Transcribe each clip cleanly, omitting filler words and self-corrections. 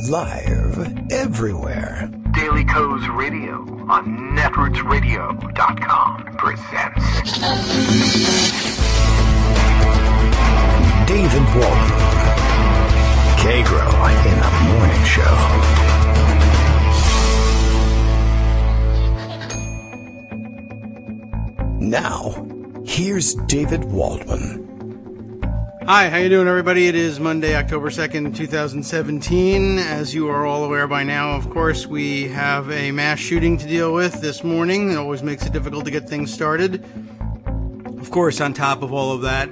Live everywhere. Daily Co's Radio on netrootsradio.com presents David Walton. Kagro in the Morning Show. Now, here's David Waldman. Hi, how you doing, everybody? It is Monday, October 2nd, 2017. As you are all aware by now, of course, we have a mass shooting to deal with this morning. It always makes it difficult to get things started. Of course, on top of all of that,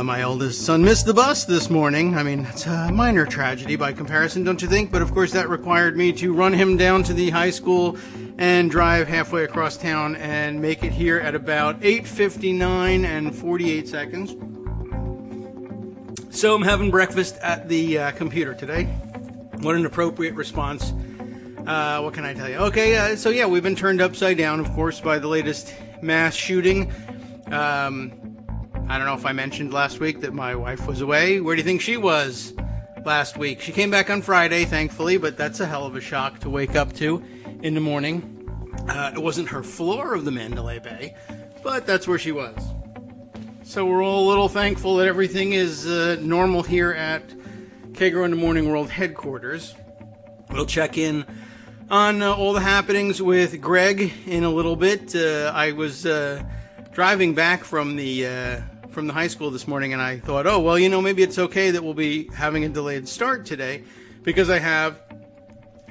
my oldest son missed the bus this morning. I mean, it's a minor tragedy by comparison, don't you think? But of course, that required me to run him down to the high school and drive halfway across town and make it here at about 8:59 and 48 seconds. So I'm having breakfast at the computer today. What an appropriate response. What can I tell you? Okay, so yeah, we've been turned upside down, of course, by the latest mass shooting. I don't know if I mentioned last week that my wife was away. Where do you think she was last week? She came back on Friday, thankfully, but that's a hell of a shock to wake up to in the morning. It wasn't her floor of the Mandalay Bay, but that's where she was. So we're all a little thankful that everything is normal here at Kagro in the Morning World headquarters. We'll check in on all the happenings with Greg in a little bit. I was driving back from the high school this morning, and I thought, oh, well, maybe it's okay that we'll be having a delayed start today because I have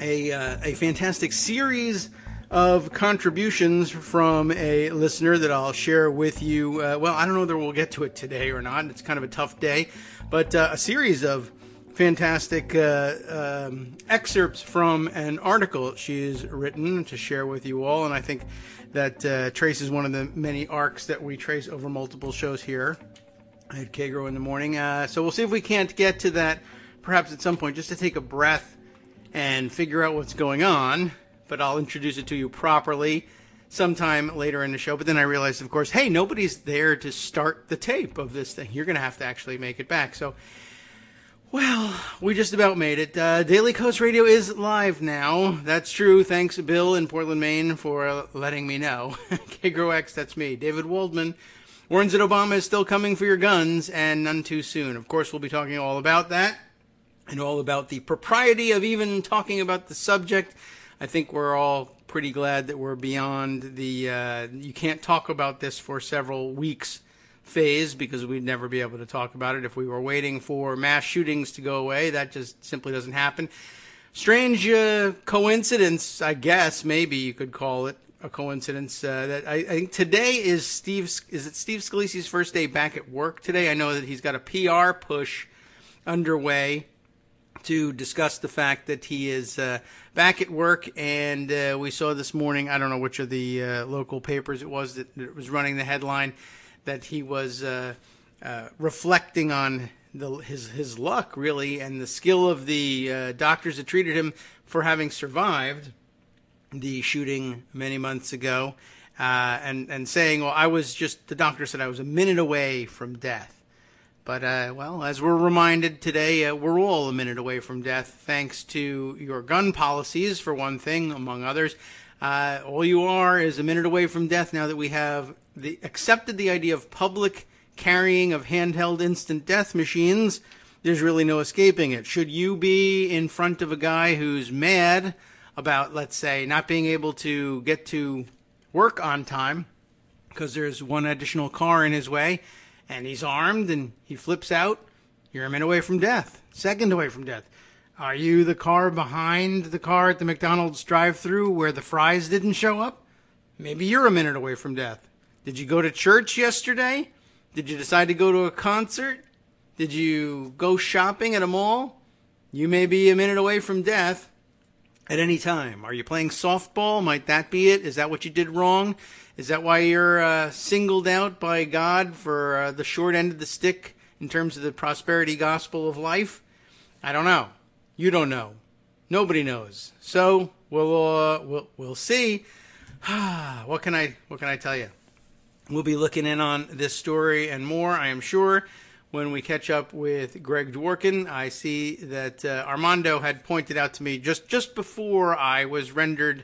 a fantastic series of contributions from a listener that I'll share with you. Well, I don't know whether we'll get to it today or not. It's kind of a tough day, but a series of fantastic excerpts from an article she's written to share with you all, and I think that traces one of the many arcs that we trace over multiple shows here at Kagro in the Morning. So we'll see if we can't get to that perhaps at some point, just to take a breath and figure out what's going on. But I'll introduce it to you properly sometime later in the show. But then I realized, of course, hey, nobody's there to start the tape of this thing. You're going to have to actually make it back. So, well, we just about made it. Daily Coast Radio is live now. That's true. Thanks, Bill in Portland, Maine, for letting me know. Kagro X, that's me. David Waldman warns that Obama is still coming for your guns, and none too soon. Of course, we'll be talking all about that and all about the propriety of even talking about the subject. I think we're all pretty glad that we're beyond the you can't talk about this for several weeks phase, because we'd never be able to talk about it if we were waiting for mass shootings to go away. That just simply doesn't happen. Strange coincidence, I guess, maybe you could call it a coincidence, that I think today is Steve Scalisi's first day back at work today. I know that he's got a PR push underway to discuss the fact that he is back at work, and we saw this morning, I don't know which of the local papers it was that was running the headline, that he was reflecting on his luck, really, and the skill of the doctors that treated him for having survived the shooting many months ago, and saying, well, the doctor said I was a minute away from death. But, well, as we're reminded today, we're all a minute away from death, thanks to your gun policies, for one thing, among others. All you are is a minute away from death now that we have accepted the idea of public carrying of handheld instant death machines. There's really no escaping it. Should you be in front of a guy who's mad about, let's say, not being able to get to work on time because there's one additional car in his way, and he's armed, and he flips out, you're a minute away from death, second away from death. Are you the car behind the car at the McDonald's drive-thru where the fries didn't show up? Maybe you're a minute away from death. Did you go to church yesterday? Did you decide to go to a concert? Did you go shopping at a mall? You may be a minute away from death at any time. Are you playing softball? Might that be it? Is that what you did wrong? Is that why you're singled out by God for the short end of the stick in terms of the prosperity gospel of life? I don't know. You don't know. Nobody knows. So we'll see. What can I tell you? We'll be looking in on this story and more, I am sure, when we catch up with Greg Dworkin. I see that Armando had pointed out to me just before I was rendered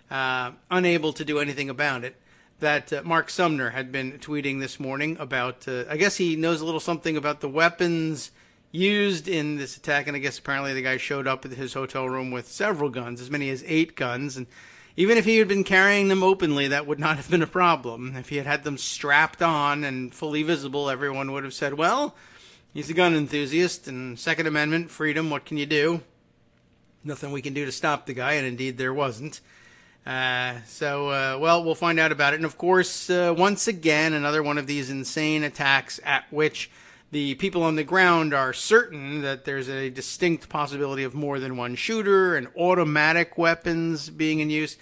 unable to do anything about it, that Mark Sumner had been tweeting this morning about, I guess he knows a little something about the weapons used in this attack, and I guess apparently the guy showed up at his hotel room with several guns, as many as 8 guns, and even if he had been carrying them openly, that would not have been a problem. If he had had them strapped on and fully visible, everyone would have said, well, he's a gun enthusiast, and Second Amendment, freedom, what can you do? Nothing we can do to stop the guy, and indeed there wasn't. Well, we'll find out about it. And of course, once again, another one of these insane attacks at which the people on the ground are certain that there's a distinct possibility of more than one shooter and automatic weapons being in use.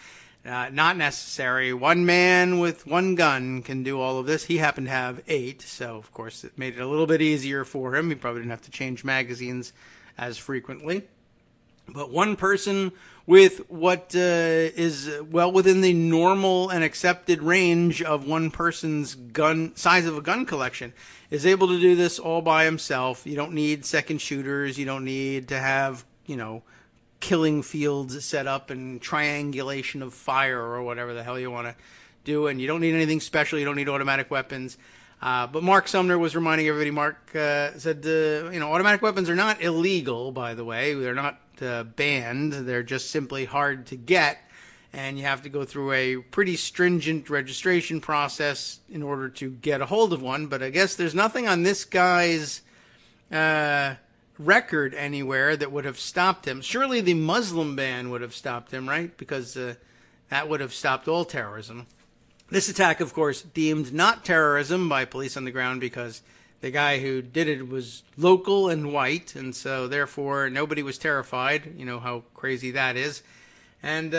Not necessary. One man with one gun can do all of this. He happened to have 8, so of course it made it a little bit easier for him. He probably didn't have to change magazines as frequently. But one person with what is well within the normal and accepted range of one person's gun size of a gun collection is able to do this all by himself. You don't need second shooters. You don't need to have, killing fields set up and triangulation of fire or whatever the hell you want to do. And you don't need anything special. You don't need automatic weapons. But Mark Sumner was reminding everybody. Mark said, automatic weapons are not illegal, by the way. They're not banned. They're just simply hard to get, and you have to go through a pretty stringent registration process in order to get a hold of one. But I guess there's nothing on this guy's record anywhere that would have stopped him. Surely the Muslim ban would have stopped him, right? Because that would have stopped all terrorism. This attack, of course, deemed not terrorism by police on the ground because the guy who did it was local and white, and so therefore nobody was terrified. You know how crazy that is. And,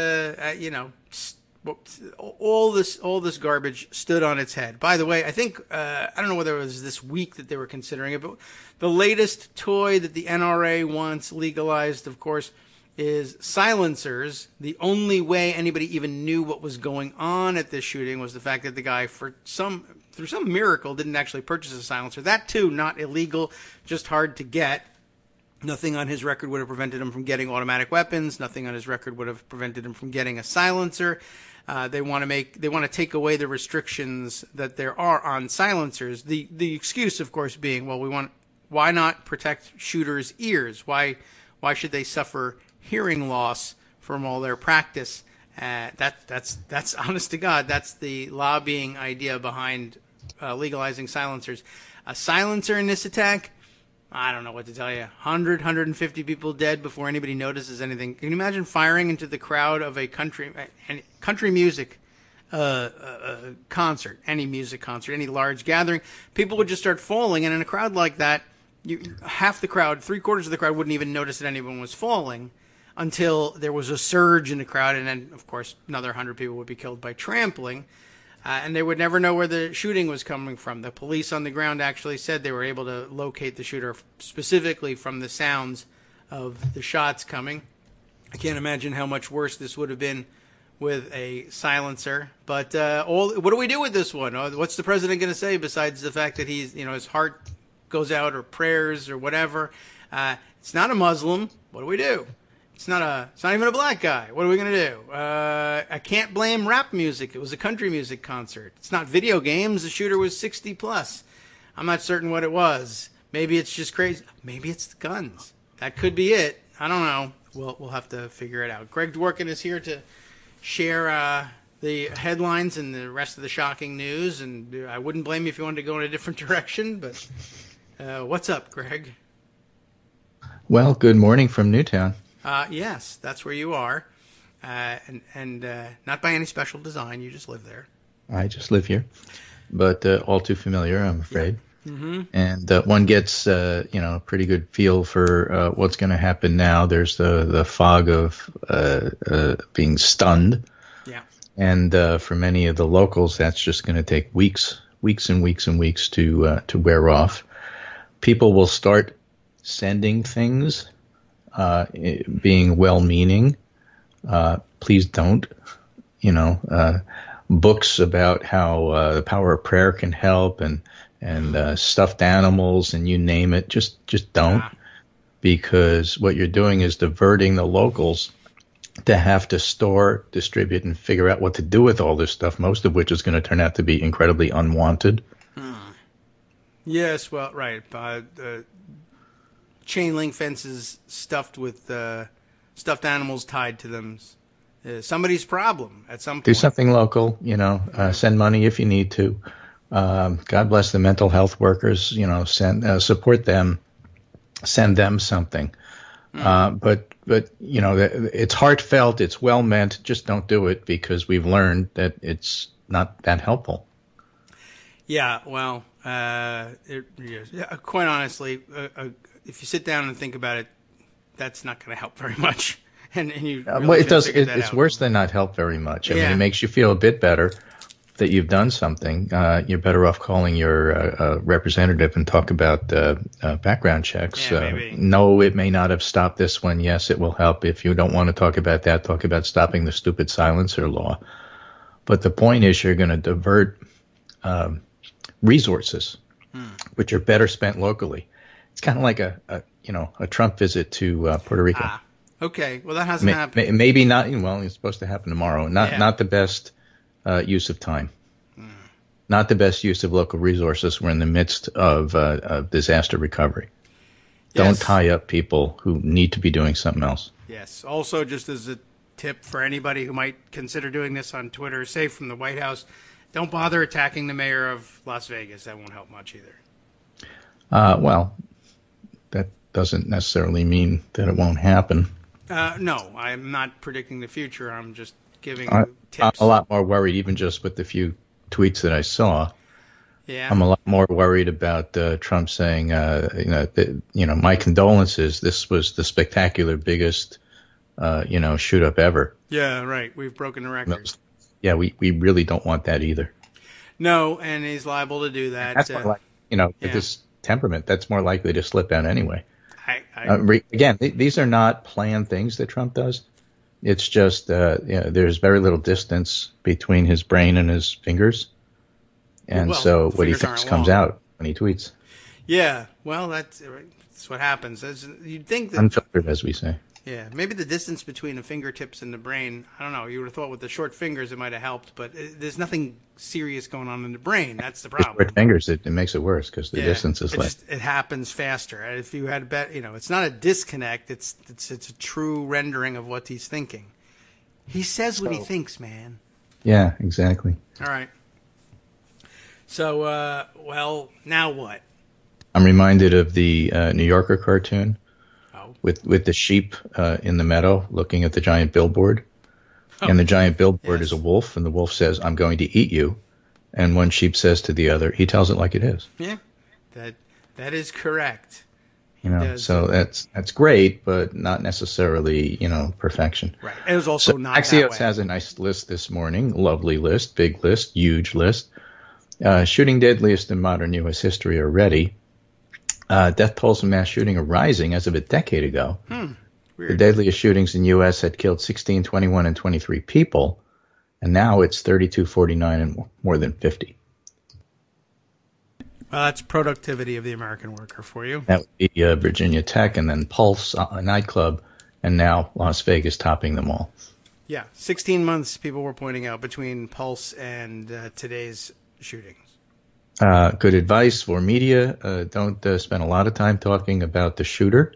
all this garbage stood on its head. By the way, I think, I don't know whether it was this week that they were considering it, but the latest toy that the NRA wants legalized, of course, is silencers. The only way anybody even knew what was going on at this shooting was the fact that the guy, through some miracle, didn't actually purchase a silencer. That, too, not illegal, just hard to get. Nothing on his record would have prevented him from getting automatic weapons. Nothing on his record would have prevented him from getting a silencer. They want to take away the restrictions that there are on silencers. The excuse, of course, being, well, why not protect shooters' ears? Why should they suffer hearing loss from all their practice? That's honest to God. That's the lobbying idea behind legalizing silencers. A silencer in this attack, I don't know what to tell you. 150 people dead before anybody notices anything. Can you imagine firing into the crowd of a country music concert, any music concert, any large gathering? People would just start falling, and in a crowd like that, half the crowd, 3/4 of the crowd wouldn't even notice that anyone was falling until there was a surge in the crowd, and then, of course, another 100 people would be killed by trampling. And they would never know where the shooting was coming from. The police on the ground actually said they were able to locate the shooter specifically from the sounds of the shots coming. I can't imagine how much worse this would have been with a silencer. But what do we do with this one? What's the president going to say besides the fact that his heart goes out, or prayers or whatever? It's not a Muslim. What do we do? It's not even a black guy. What are we going to do? I can't blame rap music. It was a country music concert. It's not video games. The shooter was 60 plus. I'm not certain what it was. Maybe it's just crazy. Maybe it's the guns. That could be it. I don't know. We'll have to figure it out. Greg Dworkin is here to share the headlines and the rest of the shocking news. And I wouldn't blame you if you wanted to go in a different direction. But what's up, Greg? Well, good morning from Newtown. Yes, that's where you are, and not by any special design. You just live there. I just live here, but all too familiar, I'm afraid. Yeah. Mm-hmm. And one gets, a pretty good feel for what's going to happen now. There's the fog of being stunned. Yeah. And for many of the locals, that's just going to take weeks and weeks and weeks to wear off. People will start sending things. Being well-meaning, please don't. Books about how the power of prayer can help, and and stuffed animals and you name it. Just don't, because what you're doing is diverting the locals to have to store, distribute, and figure out what to do with all this stuff, most of which is going to turn out to be incredibly unwanted. Yes, well, right. Chain link fences stuffed with stuffed animals tied to them. Somebody's problem at some point. Do something local, send money if you need to. God bless the mental health workers, support them, send them something. But it's heartfelt, it's well meant. Just don't do it, because we've learned that it's not that helpful. Yeah, well, quite honestly, if you sit down and think about it, that's not going to help very much. And you really well, it does. It's out. Worse than not help very much. I mean, it makes you feel a bit better that you've done something. You're better off calling your representative and talk about background checks. No, it may not have stopped this one. Yes, it will help. If you don't want to talk about that, talk about stopping the stupid silencer law. But the point is, you're going to divert resources, which are better spent locally. It's kind of like a Trump visit to Puerto Rico. Okay, well, that hasn't happened. Maybe not. Well, it's supposed to happen tomorrow. Not the best use of time. Not the best use of local resources. We're in the midst of disaster recovery. Yes. Don't tie up people who need to be doing something else. Yes. Also, just as a tip for anybody who might consider doing this on Twitter, say from the White House, don't bother attacking the mayor of Las Vegas. That won't help much either. Well, that doesn't necessarily mean that it won't happen. No, I'm not predicting the future. I'm just giving tips. I'm a lot more worried, even just with the few tweets that I saw. Yeah. I'm a lot more worried about Trump saying, my condolences. This was the spectacular biggest, shoot up ever. Yeah, right. We've broken the record. Yeah, we really don't want that either. No, and he's liable to do that. That's more like, with this temperament, that's more likely to slip out anyway. Again, these are not planned things that Trump does. It's just there's very little distance between his brain and his fingers. And so what he thinks comes out when he tweets. Yeah, well, that's what happens. You'd think that unfiltered, as we say. Yeah, maybe the distance between the fingertips and the brain, I don't know, you would have thought with the short fingers it might have helped, but there's nothing serious going on in the brain. That's the problem. Short fingers, it makes it worse because the distance is less. It happens faster. If you had bet, it's not a disconnect, it's a true rendering of what he's thinking. He says what he thinks, man. Yeah, exactly. All right. So, well, now what? I'm reminded of the New Yorker cartoon. With the sheep in the meadow looking at the giant billboard. And the giant billboard is a wolf, and the wolf says, "I'm going to eat you." And one sheep says to the other, he tells it like it is. Yeah, that is correct. So that's great, but not necessarily, perfection. Right. It was also not Axios has a nice list this morning, lovely list, big list, huge list. Shooting deadliest in modern U.S. history already. Death tolls from mass shooting are rising as of a decade ago. Weird. The deadliest shootings in U.S. had killed 16, 21, and 23 people, and now it's 32, 49, and more than 50. Well, that's productivity of the American worker for you. That would be Virginia Tech, and then Pulse, a nightclub, and now Las Vegas topping them all. Yeah, 16 months, people were pointing out, between Pulse and today's shootings. Good advice for media. Don't spend a lot of time talking about the shooter.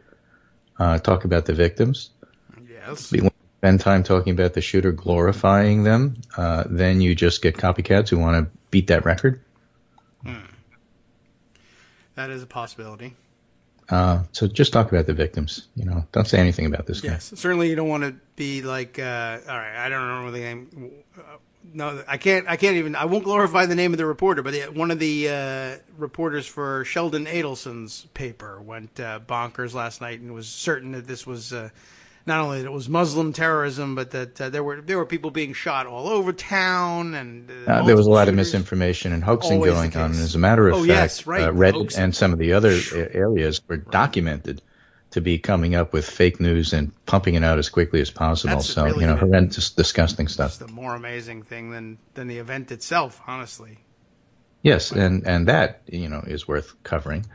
Talk about the victims. Yes. Spend time talking about the shooter, glorifying them. Then you just get copycats who want to beat that record. That is a possibility. So just talk about the victims. Don't say anything about this guy. Yes, certainly you don't want to be like, all right, I don't remember the name. No, I can't even. I won't glorify the name of the reporter, but one of the reporters for Sheldon Adelson's paper went bonkers last night and was certain that this was not only that it was Muslim terrorism, but that there were people being shot all over town, and there was a lot of misinformation and hoaxing going on. And as a matter of fact, Reddit and some of the other areas were documented to be coming up with fake news and pumping it out as quickly as possible. That's so, really horrendous, disgusting stuff. It's the more amazing thing than the event itself, honestly. Yes, and that, is worth covering.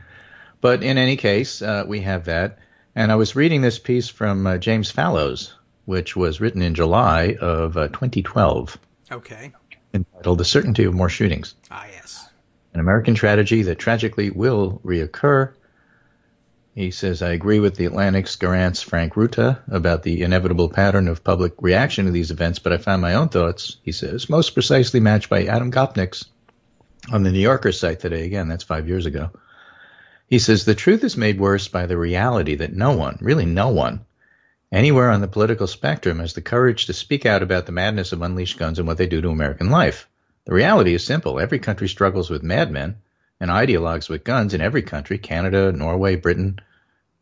But in any case, we have that. And I was reading this piece from James Fallows, which was written in July of 2012. Okay. Entitled The Certainty of More Shootings. Ah, yes. An American tragedy that tragically will reoccur. He says, I agree with the Atlantic's Garant's Frank Ruta about the inevitable pattern of public reaction to these events, but I found my own thoughts, he says, most precisely matched by Adam Gopnik's on the New Yorker site today. Again, that's 5 years ago. He says, the truth is made worse by the reality that no one, really no one, anywhere on the political spectrum has the courage to speak out about the madness of unleashed guns and what they do to American life. The reality is simple. Every country struggles with madmen and ideologues with guns in every country. Canada, Norway, Britain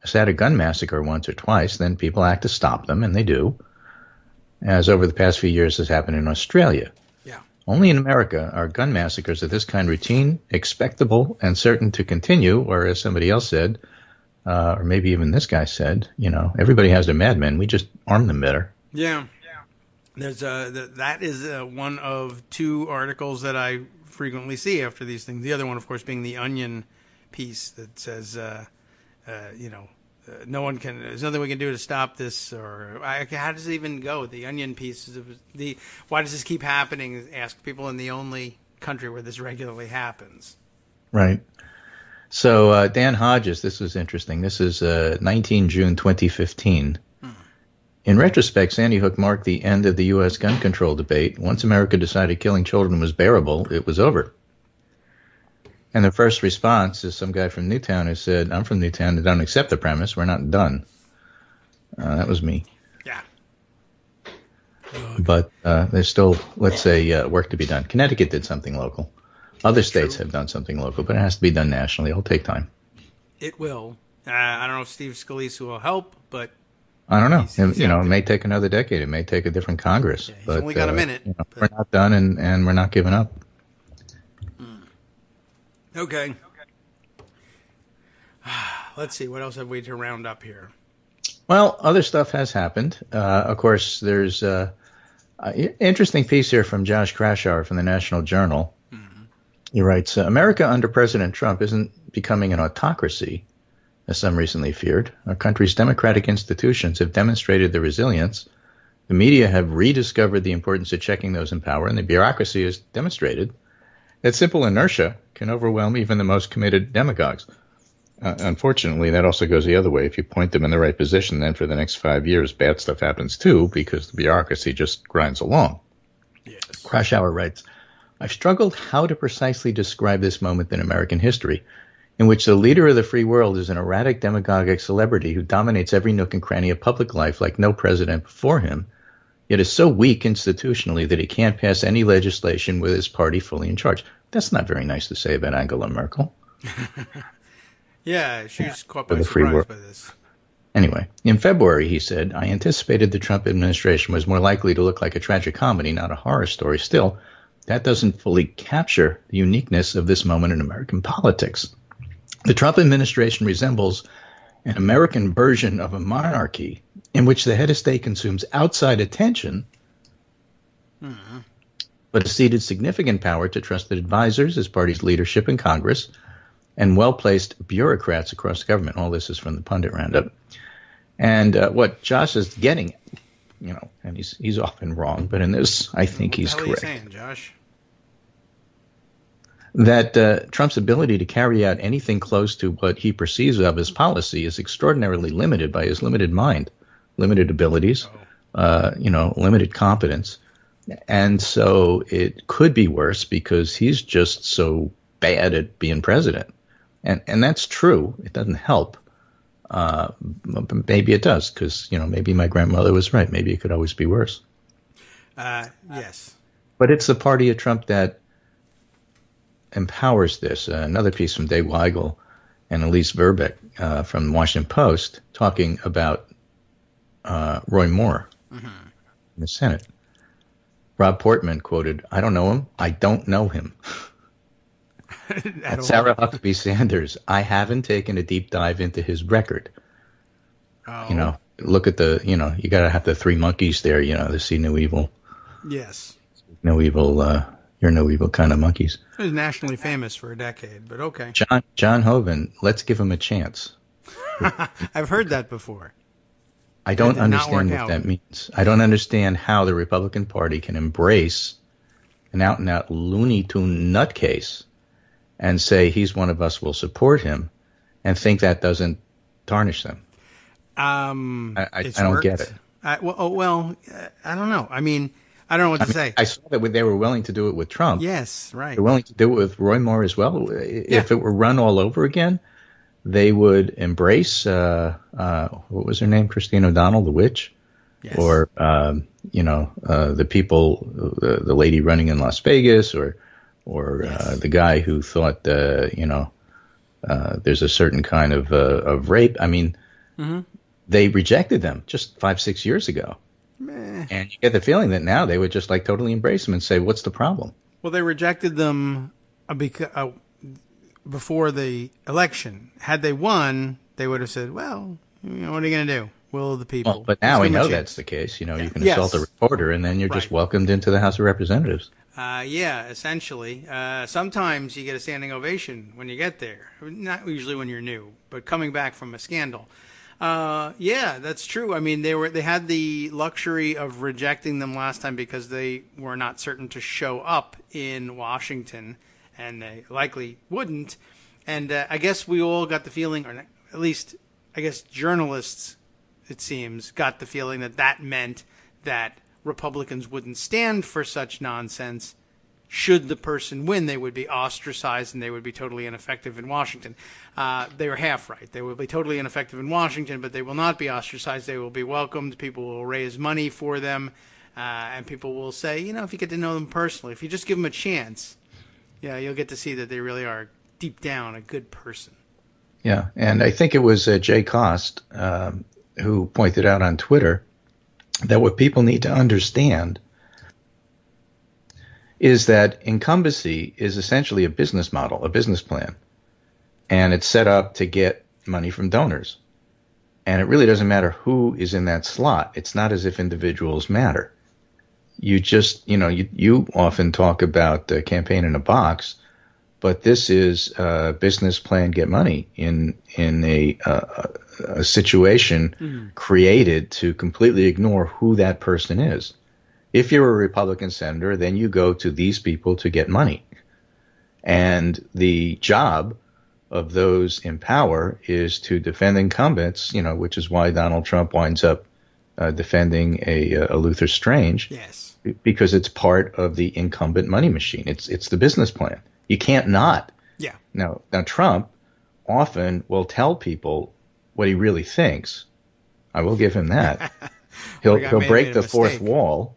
has had a gun massacre once or twice. Then people act to stop them, and they do, as over the past few years has happened in Australia. Yeah. Only in America are gun massacres of this kind routine, expectable, and certain to continue, or as somebody else said, or maybe even this guy said, everybody has their madmen. We just arm them better. Yeah. There's that is one of two articles that I frequently see after these things. The other one, of course, being the Onion piece that says, no one can. There's nothing we can do to stop this. Or how does it even go? The Onion piece is why does this keep happening? Ask people in the only country where this regularly happens. Right. So Dan Hodges, this was interesting. This is 19 June 2015. In retrospect, Sandy Hook marked the end of the U.S. gun control debate. Once America decided killing children was bearable, it was over. And the first response is some guy from Newtown who said, I'm from Newtown, I don't accept the premise, we're not done. That was me. Yeah. But there's still, let's say, work to be done. Connecticut did something local. Other states have done something local, but it has to be done nationally. It'll take time. It will. I don't know if Steve Scalise will help, but I don't know. It may take another decade. It may take a different Congress. Yeah, he's but, only got a minute. We're not done, and we're not giving up. Okay. Let's see. What else have we to round up here? Well, other stuff has happened. Of course, there's an interesting piece here from Josh Krashower from the National Journal. Mm-hmm. He writes, America under President Trump isn't becoming an autocracy, as some recently feared. Our country's democratic institutions have demonstrated their resilience. The media have rediscovered the importance of checking those in power, and the bureaucracy has demonstrated that simple inertia can overwhelm even the most committed demagogues. Unfortunately, that also goes the other way. If you point them in the right position, then for the next 5 years, bad stuff happens too, because the bureaucracy just grinds along. Yes. Krashower writes, I've struggled how to precisely describe this moment in American history, in which the leader of the free world is an erratic demagogic celebrity who dominates every nook and cranny of public life like no president before him, yet is so weak institutionally that he can't pass any legislation with his party fully in charge. That's not very nice to say about Angela Merkel. Yeah, she's caught by surprise by this. Anyway, in February, he said, I anticipated the Trump administration was more likely to look like a tragic comedy, not a horror story. Still, that doesn't fully capture the uniqueness of this moment in American politics. The Trump administration resembles an American version of a monarchy in which the head of state consumes outside attention, but has ceded significant power to trusted advisors, his party's leadership in Congress, and well-placed bureaucrats across the government. All this is from the Pundit Roundup. And what Josh is getting, and he's often wrong, but in this, I think he's correct. What the hell are you saying, Josh? That Trump's ability to carry out anything close to what he perceives of as policy is extraordinarily limited by his limited mind, limited abilities, limited competence. And so it could be worse because he's just so bad at being president. And that's true. It doesn't help. Maybe it does because, maybe my grandmother was right. Maybe it could always be worse. Yes. But it's the party of Trump that empowers this. Another piece from Dave Weigel and Elise Verbeck from the Washington Post talking about Roy Moore in the Senate. Rob Portman quoted, I don't know him. I don't know him. And Sarah Huckabee Sanders, I haven't taken a deep dive into his record. Oh. Look at you got to have the three monkeys there, to see no evil. Yes. No evil You're no evil kind of monkeys. He was nationally famous for a decade, but okay. John Hoeven, let's give him a chance. I've heard that before. I don't That did not understand work what out. that means. I don't understand how the Republican Party can embrace an out-and-out Looney Tune nutcase and say he's one of us, we'll support him, and think that doesn't tarnish them. I don't get it. I don't know. I mean, I don't know what to say. I saw that they were willing to do it with Trump. Yes, right. They're willing to do it with Roy Moore as well. If it were run all over again, they would embrace, what was her name? Christine O'Donnell, the witch? Yes. Or, the people, the lady running in Las Vegas, or Yes. the guy who thought, there's a certain kind of rape. I mean, they rejected them just 5-6 years ago. Meh. And you get the feeling that now they would just like totally embrace them and say, what's the problem? Well, they rejected them before the election. Had they won, they would have said, well, what are you going to do? Will of the people. Well, but now we Let's give them a know chance. that's the case. You can Yes. assault a reporter and then you're just Right. welcomed into the House of Representatives. Yeah, essentially. Sometimes you get a standing ovation when you get there. Not usually when you're new, but coming back from a scandal. Yeah, that's true. I mean, they had the luxury of rejecting them last time because they were not certain to show up in Washington, and they likely wouldn't. And I guess we all got the feeling, or at least I guess journalists, it seems, got the feeling that meant that Republicans wouldn't stand for such nonsense. Should the person win, they would be ostracized and they would be totally ineffective in Washington. They were half right. They will be totally ineffective in Washington, but they will not be ostracized. They will be welcomed. People will raise money for them, and people will say, if you get to know them personally, if you just give them a chance, you'll get to see that they really are deep down a good person. Yeah, and I think it was Jay Cost who pointed out on Twitter that what people need to understand is that incumbency is essentially a business model, a business plan, and it's set up to get money from donors. And it really doesn't matter who is in that slot. It's not as if individuals matter. You just, you often talk about campaign in a box, but this is a business plan, get money in a situation created to completely ignore who that person is. If you're a Republican senator, then you go to these people to get money. And the job of those in power is to defend incumbents, which is why Donald Trump winds up defending a Luther Strange. Yes. Because it's part of the incumbent money machine. It's the business plan. You can't not. Yeah. Now Trump often will tell people what he really thinks. I will give him that. He'll break the fourth wall,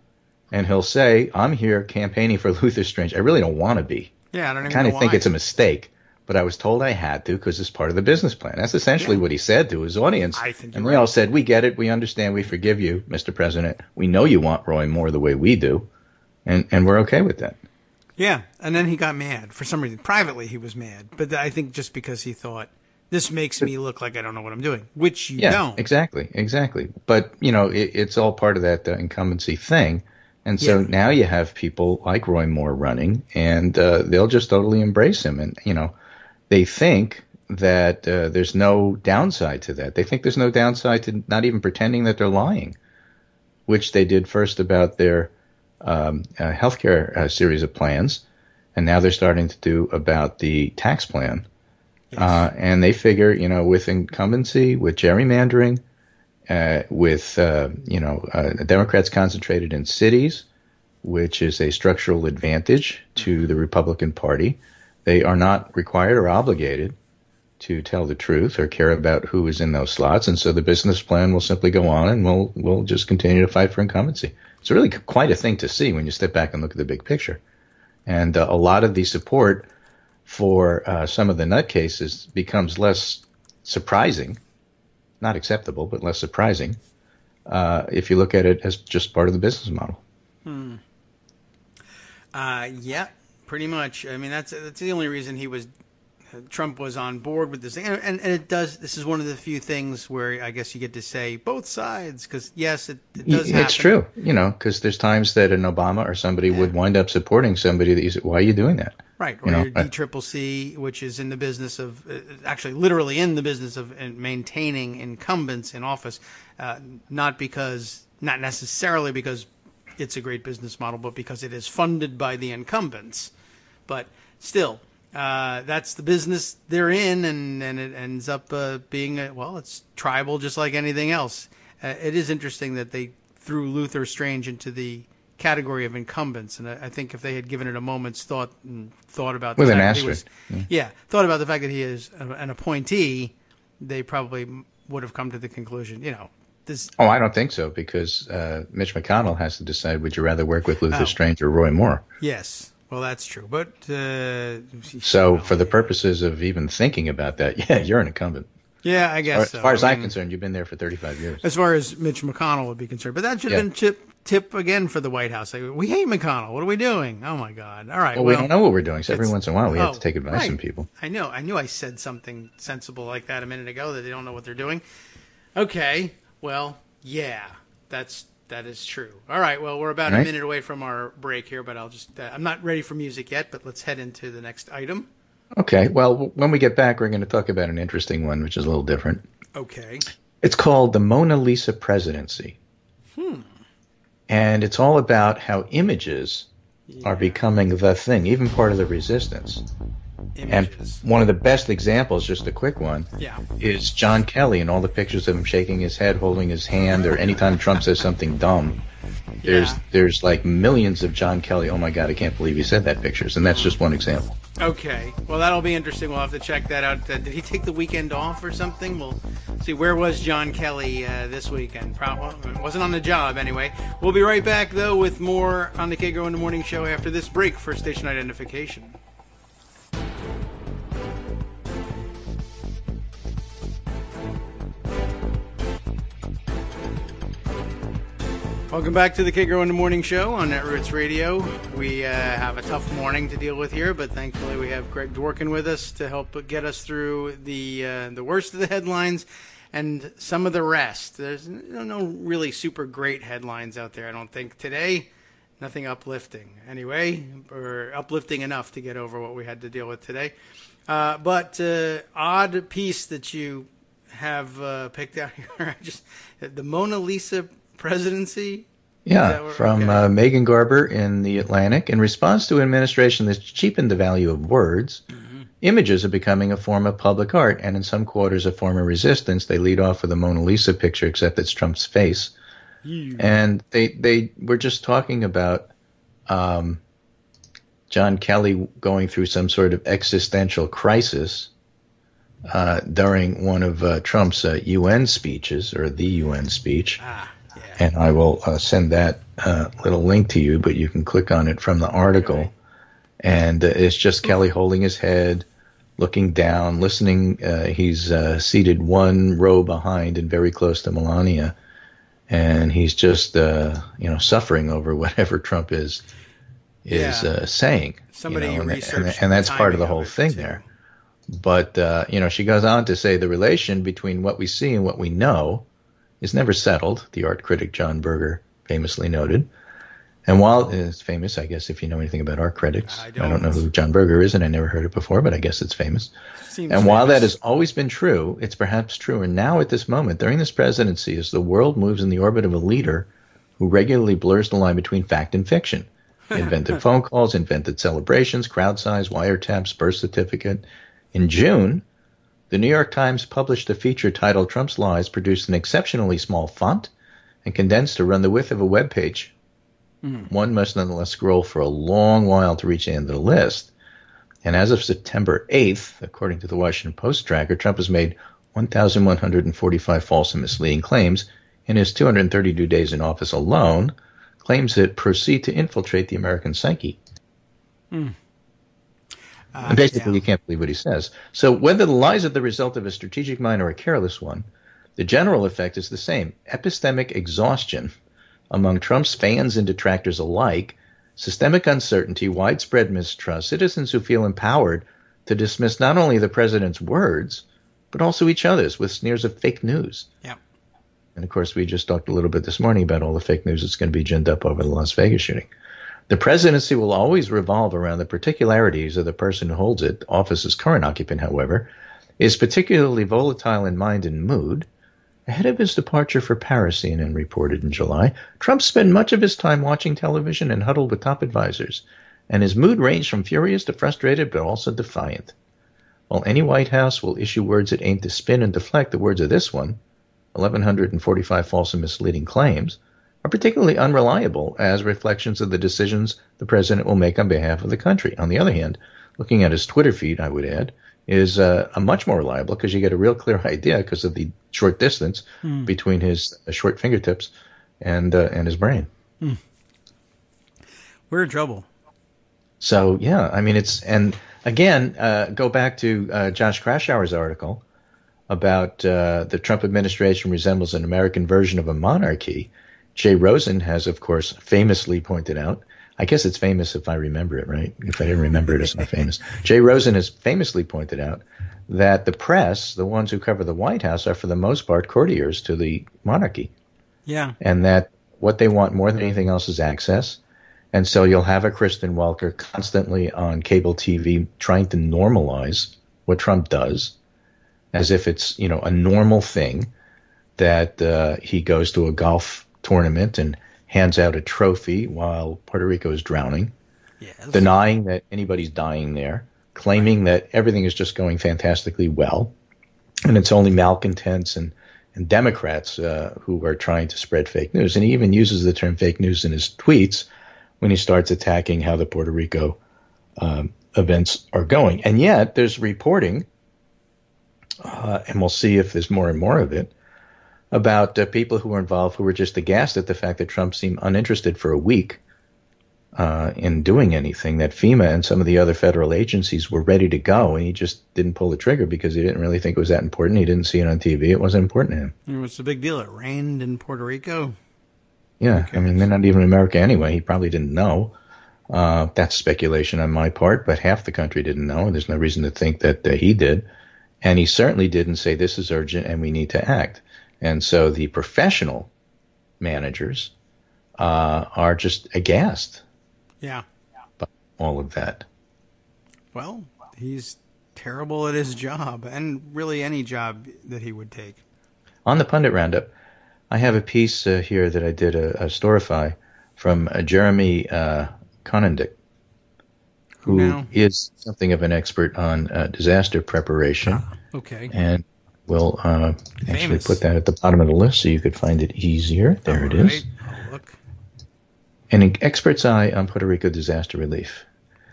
and he'll say, "I'm here campaigning for Luther Strange. I really don't want to be. Yeah, I don't even kind know of think why. it's a mistake, but I was told I had to because it's part of the business plan." That's essentially what he said to his audience. I think and you're they all right. said, "We get it. We understand. We forgive you, Mr. President. We know you want Roy Moore the way we do, and we're okay with that." Yeah, and then he got mad. For some reason, privately he was mad. But I think just because he thought, this makes me look like I don't know what I'm doing, which you don't. Exactly. But, it's all part of that incumbency thing. And so now you have people like Roy Moore running, and they'll just totally embrace him. And, they think that there's no downside to that. They think there's no downside to not even pretending that they're lying, which they did first about their healthcare series of plans, and now they're starting to do about the tax plan. Yes. And they figure, with incumbency, with gerrymandering, with Democrats concentrated in cities, which is a structural advantage to the Republican Party, they are not required or obligated to tell the truth or care about who is in those slots, and so the business plan will simply go on, and we'll just continue to fight for incumbency. It's really quite a thing to see when you step back and look at the big picture. And a lot of the support for some of the nutcases becomes less surprising, not acceptable, but less surprising, if you look at it as just part of the business model. Yeah, pretty much. I mean, that's the only reason he was Trump was on board with this thing, and it does. This is one of the few things where I guess you get to say both sides, because yes, it does happen. It's true, because there's times that an Obama or somebody would wind up supporting somebody that you say, why are you doing that? Right, or your DCCC, which is in the business of, actually literally in the business of maintaining incumbents in office, not necessarily because it's a great business model, but because it is funded by the incumbents. But still, that's the business they're in, and it ends up being, it's tribal just like anything else. It is interesting that they threw Luther Strange into the category of incumbents, and I think if they had given it a moment's thought and thought about the with fact an that asterisk, thought about the fact that he is an appointee, they probably would have come to the conclusion, this. Oh, I don't think so, because Mitch McConnell has to decide, would you rather work with Luther Strange or Roy Moore? Yes, well, that's true, but so for the purposes of even thinking about that, you're an incumbent. Yeah, I guess. As far as I'm concerned, you've been there for 35 years. As far as Mitch McConnell would be concerned, but that should have been tip again for the White House. Like, we hate McConnell. What are we doing? Oh my God! All right. Well, we don't know what we're doing. So every once in a while, we have to take advice from people. I know. I knew I said something sensible like that a minute ago, that they don't know what they're doing. Okay. Well, yeah, that is true. All right. Well, we're about a minute away from our break here, but I'll just I'm not ready for music yet, but let's head into the next item. Okay. Well, when we get back, we're going to talk about an interesting one, which is a little different. Okay. It's called the Mona Lisa presidency. And it's all about how images are becoming the thing, even part of the resistance. Images. And one of the best examples, just a quick one, is John Kelly and all the pictures of him shaking his head, holding his hand, or anytime Trump says something dumb. There's like millions of John Kelly, oh my God, I can't believe he said that pictures, and that's just one example. Okay. Well, that'll be interesting. We'll have to check that out. Did he take the weekend off or something? We'll see. Where was John Kelly this weekend? Wasn't on the job anyway. We'll be right back, though, with more on the Kagro in the Morning Show after this break for station identification. Welcome back to the Kagro in the Morning Show on Netroots Radio. We have a tough morning to deal with here, but thankfully we have Greg Dworkin with us to help get us through the worst of the headlines and some of the rest. There's no really super great headlines out there, I don't think, today. Nothing uplifting, anyway, or uplifting enough to get over what we had to deal with today. But odd piece that you have picked out here, just the Mona Lisa presidency? Yeah, from Megan Garber in The Atlantic. In response to an administration that's cheapened the value of words, images are becoming a form of public art, and in some quarters a form of resistance. They lead off with a Mona Lisa picture, except it's Trump's face. And they were just talking about John Kelly going through some sort of existential crisis during one of Trump's UN speeches, or the UN speech. And I will send that little link to you, but you can click on it from the article. Okay. And it's just Kelly holding his head, looking down, listening. He's seated one row behind and very close to Melania. And he's just, suffering over whatever Trump is saying. Somebody researched and that's part of the whole thing there. But, she goes on to say the relation between what we see and what we know is never settled, the art critic John Berger famously noted. And while it's famous, I guess, if you know anything about art critics, I don't know who John Berger is, and I never heard it before, but I guess it's famous. While that has always been true, it's perhaps truer now at this moment, during this presidency, as the world moves in the orbit of a leader who regularly blurs the line between fact and fiction. Invented phone calls, invented celebrations, crowd size, wiretaps, birth certificate. In June, the New York Times published a feature titled Trump's Lies, produced an exceptionally small font and condensed to run the width of a web page. One must nonetheless scroll for a long while to reach the end of the list. And as of September 8th, according to the Washington Post tracker, Trump has made 1,145 false and misleading claims in his 232 days in office alone, claims that proceed to infiltrate the American psyche. And basically, you can't believe what he says. So whether the lies are the result of a strategic mind or a careless one, the general effect is the same. Epistemic exhaustion among Trump's fans and detractors alike, systemic uncertainty, widespread mistrust, citizens who feel empowered to dismiss not only the president's words, but also each other's with sneers of fake news. Yeah. And of course, we just talked a little bit this morning about all the fake news that's going to be ginned up over the Las Vegas shooting. The presidency will always revolve around the particularities of the person who holds it. The office's current occupant, however, is particularly volatile in mind and mood. Ahead of his departure for Paris, CNN reported in July, Trump spent much of his time watching television and huddled with top advisors, and his mood ranged from furious to frustrated, but also defiant. While any White House will issue words that aim to spin and deflect, the words of this one, 1,145 false and misleading claims, are particularly unreliable as reflections of the decisions the president will make on behalf of the country. On the other hand, looking at his Twitter feed, I would add, is a much more reliable because you get a real clear idea because of the short distance between his short fingertips and his brain. We're in trouble. So, yeah, I mean, and again, go back to Josh Krashower's article about the Trump administration resembles an American version of a monarchy. Jay Rosen has, of course, famously pointed out, I guess it's famous if I remember it, right? If I didn't remember it, it's not famous. Jay Rosen has famously pointed out that the press, the ones who cover the White House, are for the most part courtiers to the monarchy. Yeah. And that what they want more than anything else is access. And so you'll have a Kristen Welker constantly on cable TV trying to normalize what Trump does as if it's, a normal thing that he goes to a golf tournament and hands out a trophy while Puerto Rico is drowning, denying that anybody's dying there, claiming that everything is just going fantastically well, and it's only malcontents and Democrats who are trying to spread fake news. And he even uses the term fake news in his tweets when he starts attacking how the Puerto Rico events are going. And yet there's reporting, and we'll see if there's more and more of it, about people who were involved who were just aghast at the fact that Trump seemed uninterested for a week in doing anything, that FEMA and some of the other federal agencies were ready to go, and he just didn't pull the trigger because he didn't really think it was that important. He didn't see it on TV. It wasn't important to him. What's the big deal? It rained in Puerto Rico? Yeah, I mean, they're not even in America anyway. He probably didn't know. That's speculation on my part, but half the country didn't know, and there's no reason to think that he did. And he certainly didn't say this is urgent and we need to act. And so the professional managers are just aghast by all of that. Well, he's terrible at his job, and really any job that he would take. On the Pundit Roundup, I have a piece here that I did a Storify from Jeremy Conandick, who is something of an expert on disaster preparation. Okay. And we'll actually put that at the bottom of the list so you could find it easier. There it is. I'll look. An expert's eye on Puerto Rico disaster relief.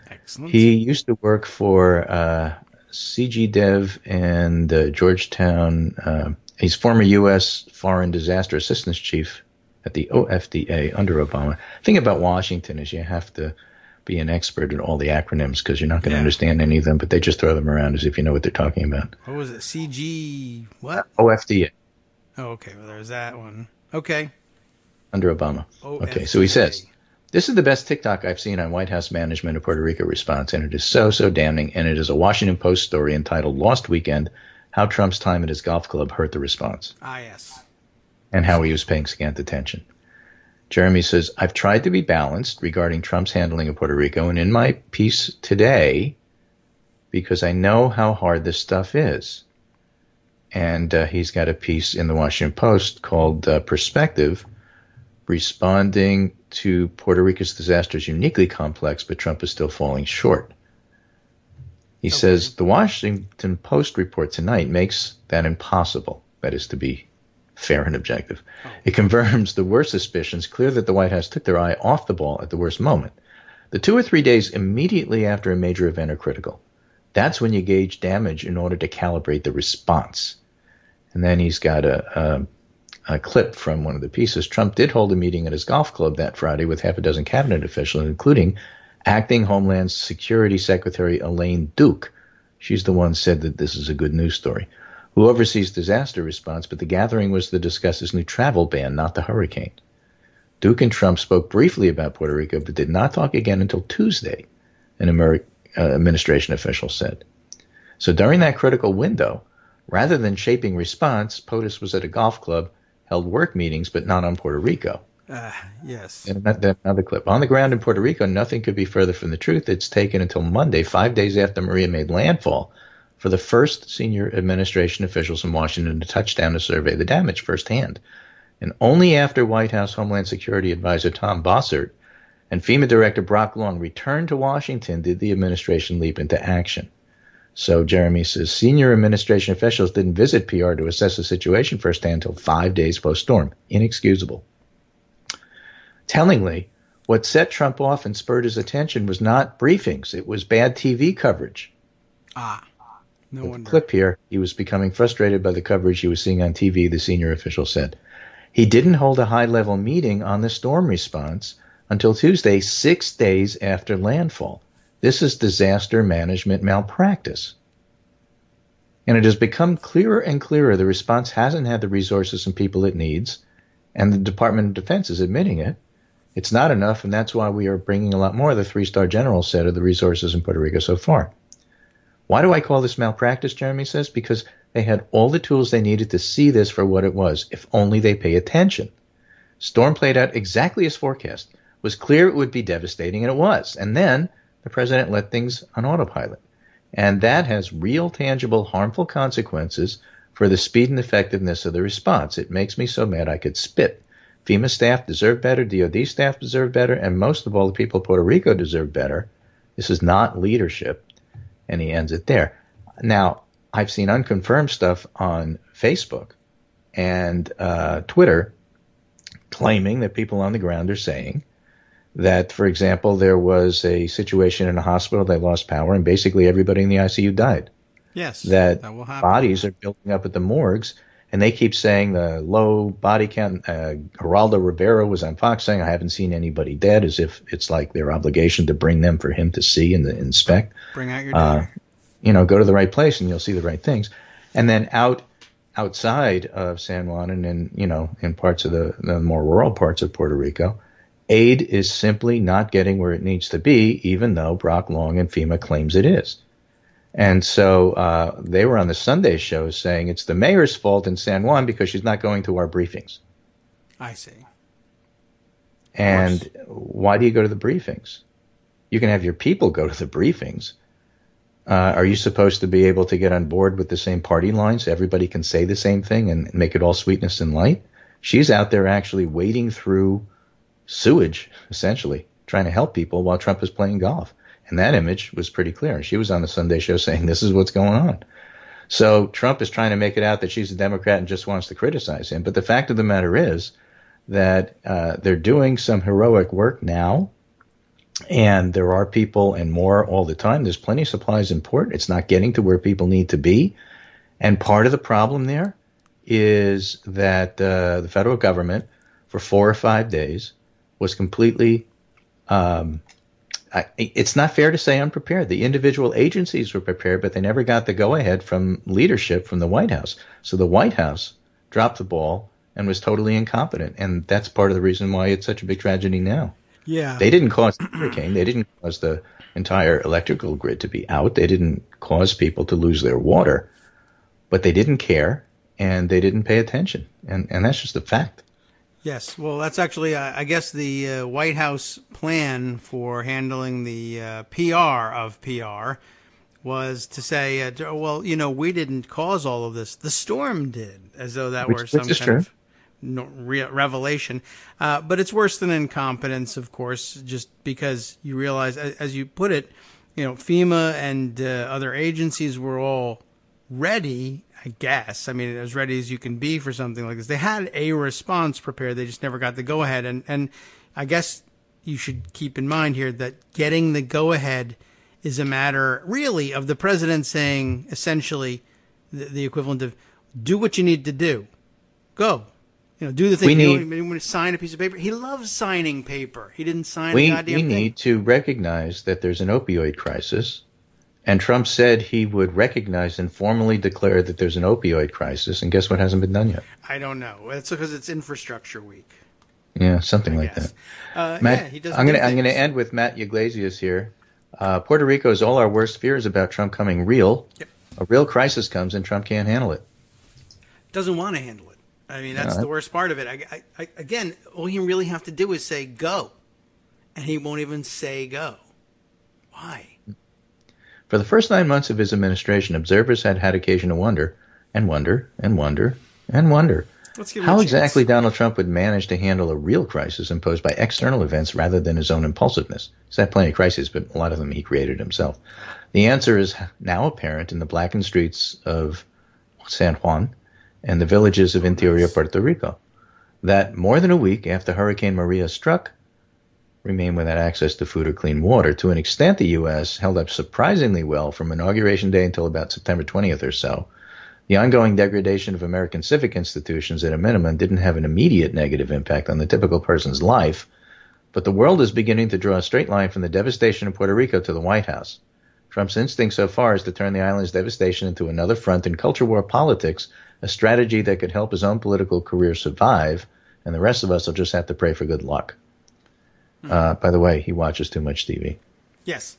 Excellent. He used to work for CG Dev and Georgetown. He's former U.S. Foreign Disaster Assistance Chief at the OFDA under Obama. The thing about Washington is you have to be an expert in all the acronyms because you're not going to understand any of them, but they just throw them around as if you know what they're talking about. What was it? CG what? OFDA. Oh, okay. Well, there's that one. Okay. Under Obama. OFDA. Okay, so he says, this is the best TikTok I've seen on White House management of Puerto Rico response, and it is so damning, and it is a Washington Post story entitled Lost Weekend, How Trump's Time at His Golf Club Hurt the Response. Ah, yes. And how he was paying scant attention. Jeremy says, I've tried to be balanced regarding Trump's handling of Puerto Rico, and in my piece today, because I know how hard this stuff is. And he's got a piece in the Washington Post called Perspective, responding to Puerto Rico's disaster is uniquely complex, but Trump is still falling short. He says, the Washington Post report tonight makes that impossible, that is to be fair and objective. It confirms the worst suspicions, clear that the White House took their eye off the ball at the worst moment. The 2 or 3 days immediately after a major event are critical. That's when you gauge damage in order to calibrate the response. And then he's got a clip from one of the pieces. Trump did hold a meeting at his golf club that Friday with half a dozen cabinet officials, including acting Homeland Security Secretary Elaine Duke. She's the one who said that this is a good news story, who oversees disaster response, but the gathering was to discuss his new travel ban, not the hurricane. Duke and Trump spoke briefly about Puerto Rico, but did not talk again until Tuesday, an administration official said. So during that critical window, rather than shaping response, POTUS was at a golf club, held work meetings, but not on Puerto Rico. Yes. And another clip. On the ground in Puerto Rico, nothing could be further from the truth. It's taken until Monday, 5 days after Maria made landfall, for the first senior administration officials in Washington to touch down to survey the damage firsthand. And only after White House Homeland Security Advisor Tom Bossert and FEMA Director Brock Long returned to Washington did the administration leap into action. So Jeremy says senior administration officials didn't visit PR to assess the situation firsthand until 5 days post-storm. Inexcusable. Tellingly, what set Trump off and spurred his attention was not briefings. It was bad TV coverage. No wonder. Clip here, he was becoming frustrated by the coverage he was seeing on TV, the senior official said. He didn't hold a high-level meeting on the storm response until Tuesday, 6 days after landfall. This is disaster management malpractice. And it has become clearer and clearer the response hasn't had the resources and people it needs, and the Department of Defense is admitting it. It's not enough, and that's why we are bringing a lot more, the three-star general said, of the resources in Puerto Rico so far. Why do I call this malpractice, Jeremy says? Because they had all the tools they needed to see this for what it was, if only they pay attention. Storm played out exactly as forecast. It was clear it would be devastating, and it was. And then the president let things on autopilot. And that has real, tangible, harmful consequences for the speed and effectiveness of the response. It makes me so mad I could spit. FEMA staff deserve better, DOD staff deserve better, and most of all, the people of Puerto Rico deserve better. This is not leadership. And he ends it there. Now, I've seen unconfirmed stuff on Facebook and Twitter claiming that people on the ground are saying that, for example, there was a situation in a hospital, they lost power, and basically everybody in the ICU died. Yes, that will happen. Bodies are building up at the morgues, and they keep saying the low body count. Geraldo Rivera was on Fox saying, I haven't seen anybody dead, as if it's like their obligation to bring them for him to see and to inspect. Bring out your data. Go to the right place and you'll see the right things. And then outside of San Juan and in parts of the more rural parts of Puerto Rico, aid is simply not getting where it needs to be, even though Brock Long and FEMA claims it is. And so they were on the Sunday show saying it's the mayor's fault in San Juan because she's not going to our briefings. I see. And why do you go to the briefings? You can have your people go to the briefings. Are you supposed to be able to get on board with the same party lines? Everybody can say the same thing and make it all sweetness and light. She's out there actually wading through sewage, essentially, trying to help people while Trump is playing golf. And that image was pretty clear. She was on the Sunday show saying this is what's going on. So Trump is trying to make it out that she's a Democrat and just wants to criticize him. But the fact of the matter is that they're doing some heroic work now. And there are people and more all the time. There's plenty of supplies in port. It's not getting to where people need to be. And part of the problem there is that the federal government for 4 or 5 days was completely it's not fair to say unprepared. The individual agencies were prepared, but they never got the go-ahead from leadership from the White House. So the White House dropped the ball and was totally incompetent. And that's part of the reason why it's such a big tragedy now. Yeah. They didn't cause the hurricane. They didn't cause the entire electrical grid to be out. They didn't cause people to lose their water. But they didn't care, and they didn't pay attention. And that's just a fact. Yes. Well, that's actually, I guess, the White House plan for handling the PR of PR was to say, well, we didn't cause all of this. The storm did, as though that were some kind of revelation. But it's worse than incompetence, of course, just because you realize, as you put it, FEMA and other agencies were all ready, I guess. I mean, as ready as you can be for something like this. They had a response prepared. They just never got the go-ahead. And I guess you should keep in mind here that getting the go-ahead is a matter, really, of the president saying, essentially, the equivalent of, do what you need to do. Go. Do the thing. You want to sign a piece of paper. He loves signing paper. He didn't sign a goddamn thing. We need to recognize that there's an opioid crisis. And Trump said he would recognize and formally declare that there's an opioid crisis. And guess what hasn't been done yet? I don't know. It's because it's Infrastructure Week. Yeah, something like that. Matt, he does. I'm going to end with Matt Iglesias here. Puerto Rico is all our worst fears about Trump coming real. Yep. A real crisis comes and Trump can't handle it. Doesn't want to handle it. I mean, that's the worst part of it. Again, all you really have to do is say go. And he won't even say go. Why? For the first 9 months of his administration, observers had occasion to wonder, and wonder, and wonder, and wonder, how exactly Donald Trump would manage to handle a real crisis imposed by external events rather than his own impulsiveness. He's had plenty of crises, but a lot of them he created himself. The answer is now apparent in the blackened streets of San Juan and the villages of interior Puerto Rico, that more than a week after Hurricane Maria struck, remain without access to food or clean water. To an extent, the U.S. held up surprisingly well from Inauguration Day until about September 20th or so. The ongoing degradation of American civic institutions, at a minimum, didn't have an immediate negative impact on the typical person's life, but the world is beginning to draw a straight line from the devastation of Puerto Rico to the White House. Trump's instinct so far is to turn the island's devastation into another front in culture war politics, a strategy that could help his own political career survive, and the rest of us will just have to pray for good luck. By the way, he watches too much TV. Yes.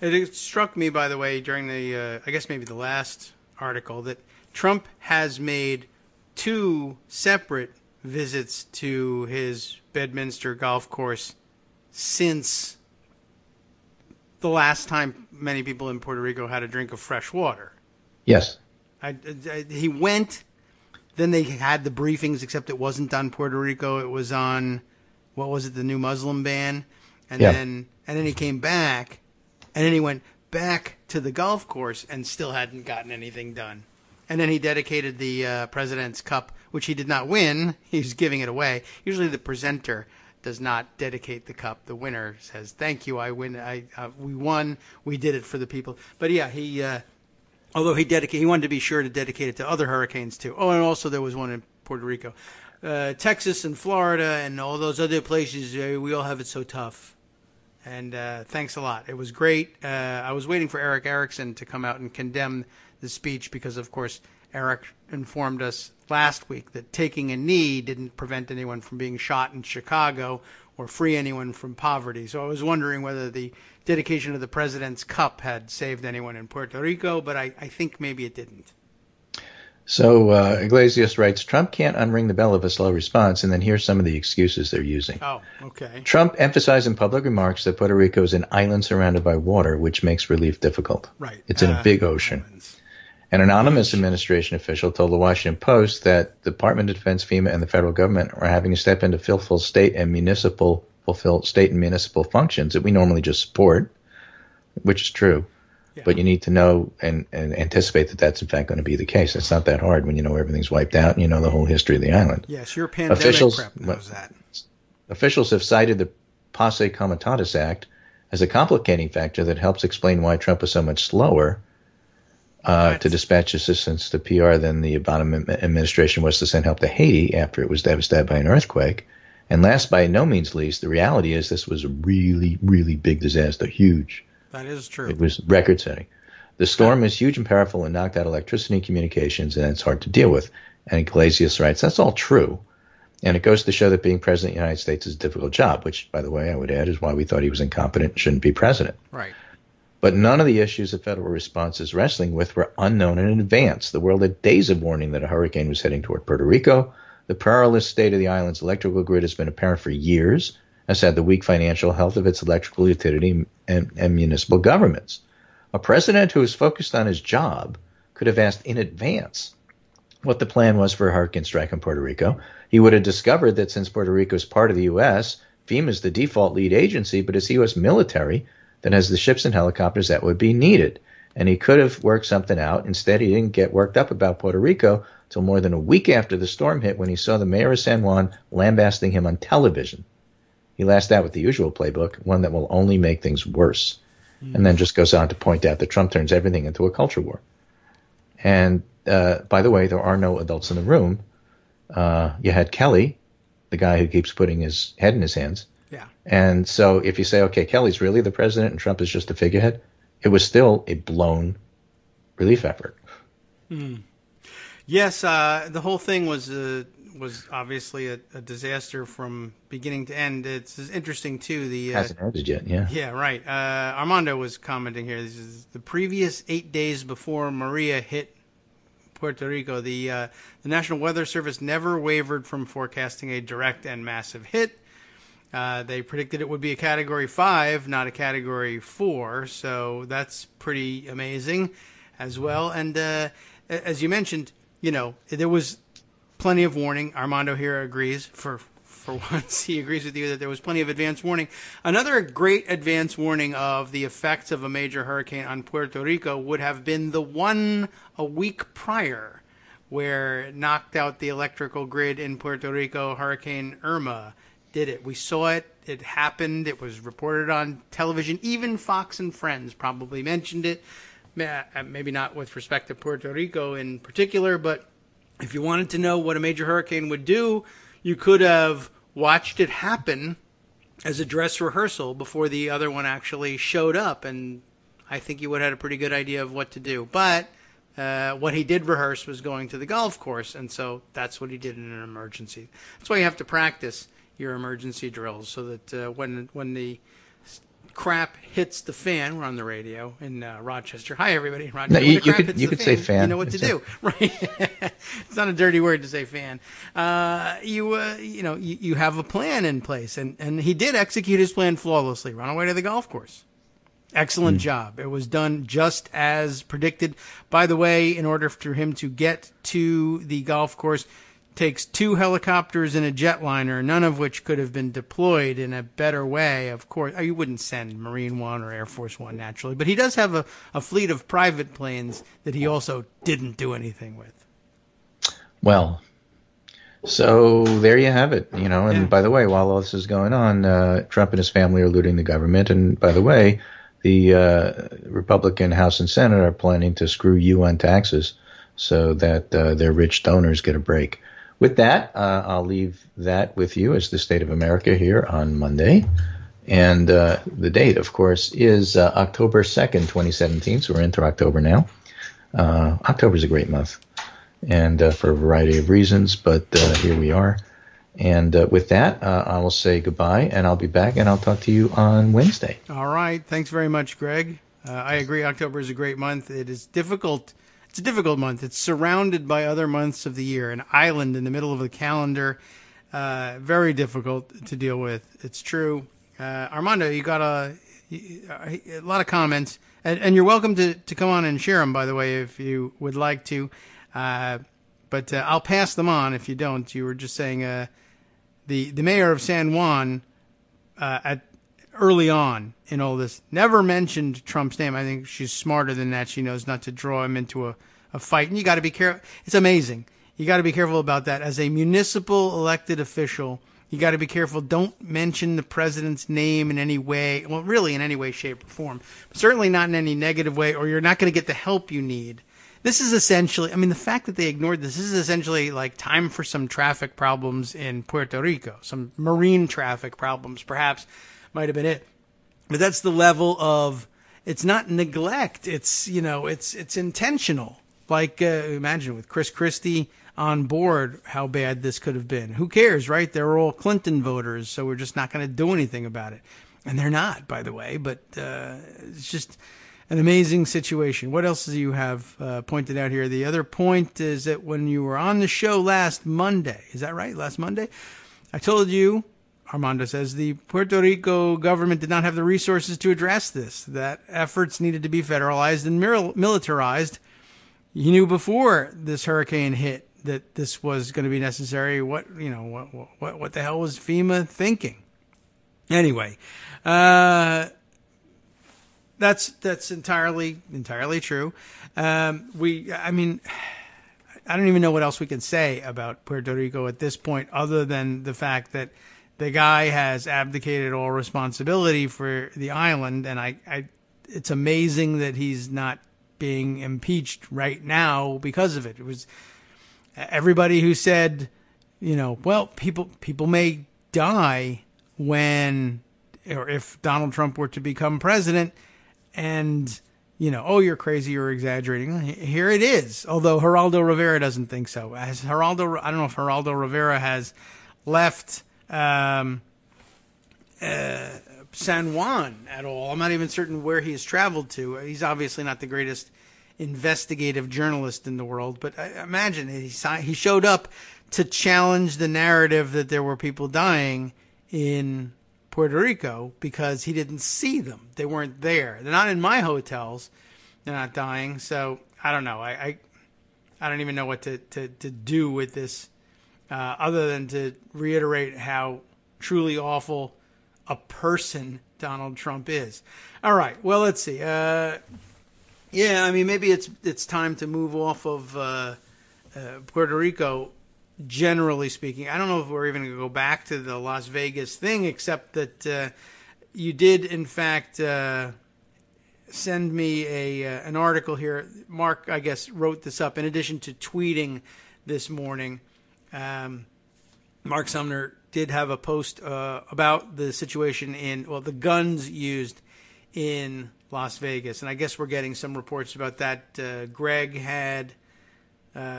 It struck me, by the way, during the, I guess maybe the last article, that Trump has made 2 separate visits to his Bedminster golf course since the last time many people in Puerto Rico had a drink of fresh water. Yes. He went, then they had the briefings, except it wasn't on Puerto Rico. It was on, what was it, the new Muslim ban? And then he came back, and then he went back to the golf course and still hadn't gotten anything done. And then he dedicated the President's Cup, which he did not win. He was giving it away. Usually the presenter does not dedicate the cup. The winner says, "Thank you, I win. We won. We did it for the people." But yeah, he although he wanted to be sure to dedicate it to other hurricanes too. Oh, and also there was one in Puerto Rico, Texas and Florida and all those other places. We all have it so tough. And thanks a lot. It was great. I was waiting for Eric Erickson to come out and condemn the speech because, of course, Eric informed us last week that taking a knee didn't prevent anyone from being shot in Chicago or free anyone from poverty. So I was wondering whether the dedication of the President's Cup had saved anyone in Puerto Rico, but I think maybe it didn't. So Iglesias writes, Trump can't unring the bell of a slow response, and then here's some of the excuses they're using. Oh, okay. Trump emphasized in public remarks that Puerto Rico is an island surrounded by water, which makes relief difficult. Right. It's in a big ocean. An anonymous administration official told the Washington Post that the Department of Defense, FEMA, and the federal government are having to step in to fulfill state and municipal functions that we normally just support, which is true. Yeah. But you need to know and anticipate that that's in fact going to be the case. It's not that hard when you know everything's wiped out and you know the whole history of the island. Yes, your pandemic prep knows that. Officials have cited the Posse Comitatus Act as a complicating factor that helps explain why Trump was so much slower to dispatch assistance to PR than the Obama administration was to send help to Haiti after it was devastated by an earthquake. And last by no means least, the reality is this was a really, really big disaster, huge. That is true. It was record-setting. The storm is huge and powerful and knocked out electricity and communications, and it's hard to deal with. And Iglesias writes, that's all true. And it goes to show that being president of the United States is a difficult job, which, by the way, I would add is why we thought he was incompetent and shouldn't be president. Right. But none of the issues the federal response is wrestling with were unknown in advance. The world had days of warning that a hurricane was heading toward Puerto Rico. The perilous state of the island's electrical grid has been apparent for years, as had the weak financial health of its electrical utility and municipal governments. A president who is focused on his job could have asked in advance what the plan was for a hurricane strike on Puerto Rico. He would have discovered that since Puerto Rico is part of the U.S., FEMA is the default lead agency, but it's the U.S. military that has the ships and helicopters that would be needed. And he could have worked something out. Instead, he didn't get worked up about Puerto Rico till more than a week after the storm hit when he saw the mayor of San Juan lambasting him on television. He lashed out with the usual playbook, one that will only make things worse, and then just goes on to point out that Trump turns everything into a culture war. And by the way, there are no adults in the room. You had Kelly, the guy who keeps putting his head in his hands. Yeah. And so if you say, okay, Kelly's really the president and Trump is just a figurehead, it was still a blown relief effort. Yes, the whole thing was was obviously a disaster from beginning to end. It's interesting too. The hasn't ended yet. Yeah. Yeah, right. Armando was commenting here. This is the previous 8 days before Maria hit Puerto Rico. The National Weather Service never wavered from forecasting a direct and massive hit. They predicted it would be a Category 5, not a Category 4. So that's pretty amazing as well. And as you mentioned, there was plenty of warning. Armando here agrees. For once, he agrees with you that there was plenty of advance warning. Another great advance warning of the effects of a major hurricane on Puerto Rico would have been the one a week prior, where it knocked out the electrical grid in Puerto Rico. Hurricane Irma did it. We saw it. It happened. It was reported on television. Even Fox and Friends probably mentioned it. Maybe not with respect to Puerto Rico in particular, but if you wanted to know what a major hurricane would do, you could have watched it happen as a dress rehearsal before the other one actually showed up, and I think you would have had a pretty good idea of what to do. But what he did rehearse was going to the golf course, and so that's what he did in an emergency. That's why you have to practice your emergency drills, so that when the crap hits the fan, we're on the radio in Rochester. Hi, everybody in Rochester. No, you could say fan. You know what to do, right? It's not a dirty word to say fan. You have a plan in place, and he did execute his plan flawlessly. Run away to the golf course. Excellent job. It was done just as predicted. By the way, in order for him to get to the golf course, takes 2 helicopters and a jetliner, none of which could have been deployed in a better way. Of course, you wouldn't send Marine One or Air Force One naturally, but he does have a fleet of private planes that he also didn't do anything with. Well, so there you have it. And by the way, while all this is going on, Trump and his family are looting the government. And by the way, the Republican House and Senate are planning to screw you on taxes so that their rich donors get a break. With that, I'll leave that with you as the State of America here on Monday. And the date, of course, is October 2nd, 2017. So we're into October now. October is a great month, and for a variety of reasons, but here we are. And with that, I will say goodbye, and I'll be back, and I'll talk to you on Wednesday. All right. Thanks very much, Greg. I agree. October is a great month. It is difficult. It's a difficult month. It's surrounded by other months of the year, an island in the middle of the calendar. Very difficult to deal with. It's true. Armando, you got a lot of comments, and you're welcome to come on and share them, by the way, if you would like to. But I'll pass them on if you don't. You were just saying the mayor of San Juan early on in all this never mentioned Trump's name. I think she's smarter than that. She knows not to draw him into a fight. And you got to be careful. It's amazing. You got to be careful about that. As a municipal elected official, you got to be careful. Don't mention the president's name in any way. Well, really in any way, shape, or form. But certainly not in any negative way, or you're not going to get the help you need. This is essentially, the fact that they ignored this is essentially like time for some traffic problems in Puerto Rico. Some marine traffic problems, perhaps, might have been it. But that's the level of, it's not neglect. It's, it's intentional. Like, imagine with Chris Christie on board, how bad this could have been. Who cares, right? They're all Clinton voters, so we're just not going to do anything about it. And they're not, by the way, but it's just an amazing situation. What else do you have pointed out here? The other point is that when you were on the show last Monday, is that right? Last Monday? I told you, Armando says, the Puerto Rico government did not have the resources to address this, that efforts needed to be federalized and militarized. You knew before this hurricane hit that this was going to be necessary. What the hell was FEMA thinking? Anyway, that's entirely true. I don't even know what else we can say about Puerto Rico at this point, other than the fact that the guy has abdicated all responsibility for the island, and it's amazing that he's not being impeached right now because of it. It was everybody who said, well, people may die when, or if Donald Trump were to become president, and oh, you're crazy, you're exaggerating. Here it is. Although Geraldo Rivera doesn't think so. I don't know if Geraldo Rivera has left San Juan at all. I'm not even certain where he has traveled to. He's obviously not the greatest investigative journalist in the world, but I imagine he showed up to challenge the narrative that there were people dying in Puerto Rico because he didn't see them. They weren't there. They're not in my hotels. They're not dying. So I don't know. I don't even know what to do with this other than to reiterate how truly awful a person Donald Trump is. All right. Well, let's see. Yeah, I mean, maybe it's time to move off of Puerto Rico. Generally speaking, I don't know if we're even going to go back to the Las Vegas thing, except that you did, in fact, send me an article here. Mark, I guess, wrote this up in addition to tweeting this morning. Mark Sumner did have a post about the situation the guns used in Las Vegas, and I guess we're getting some reports about that. Greg had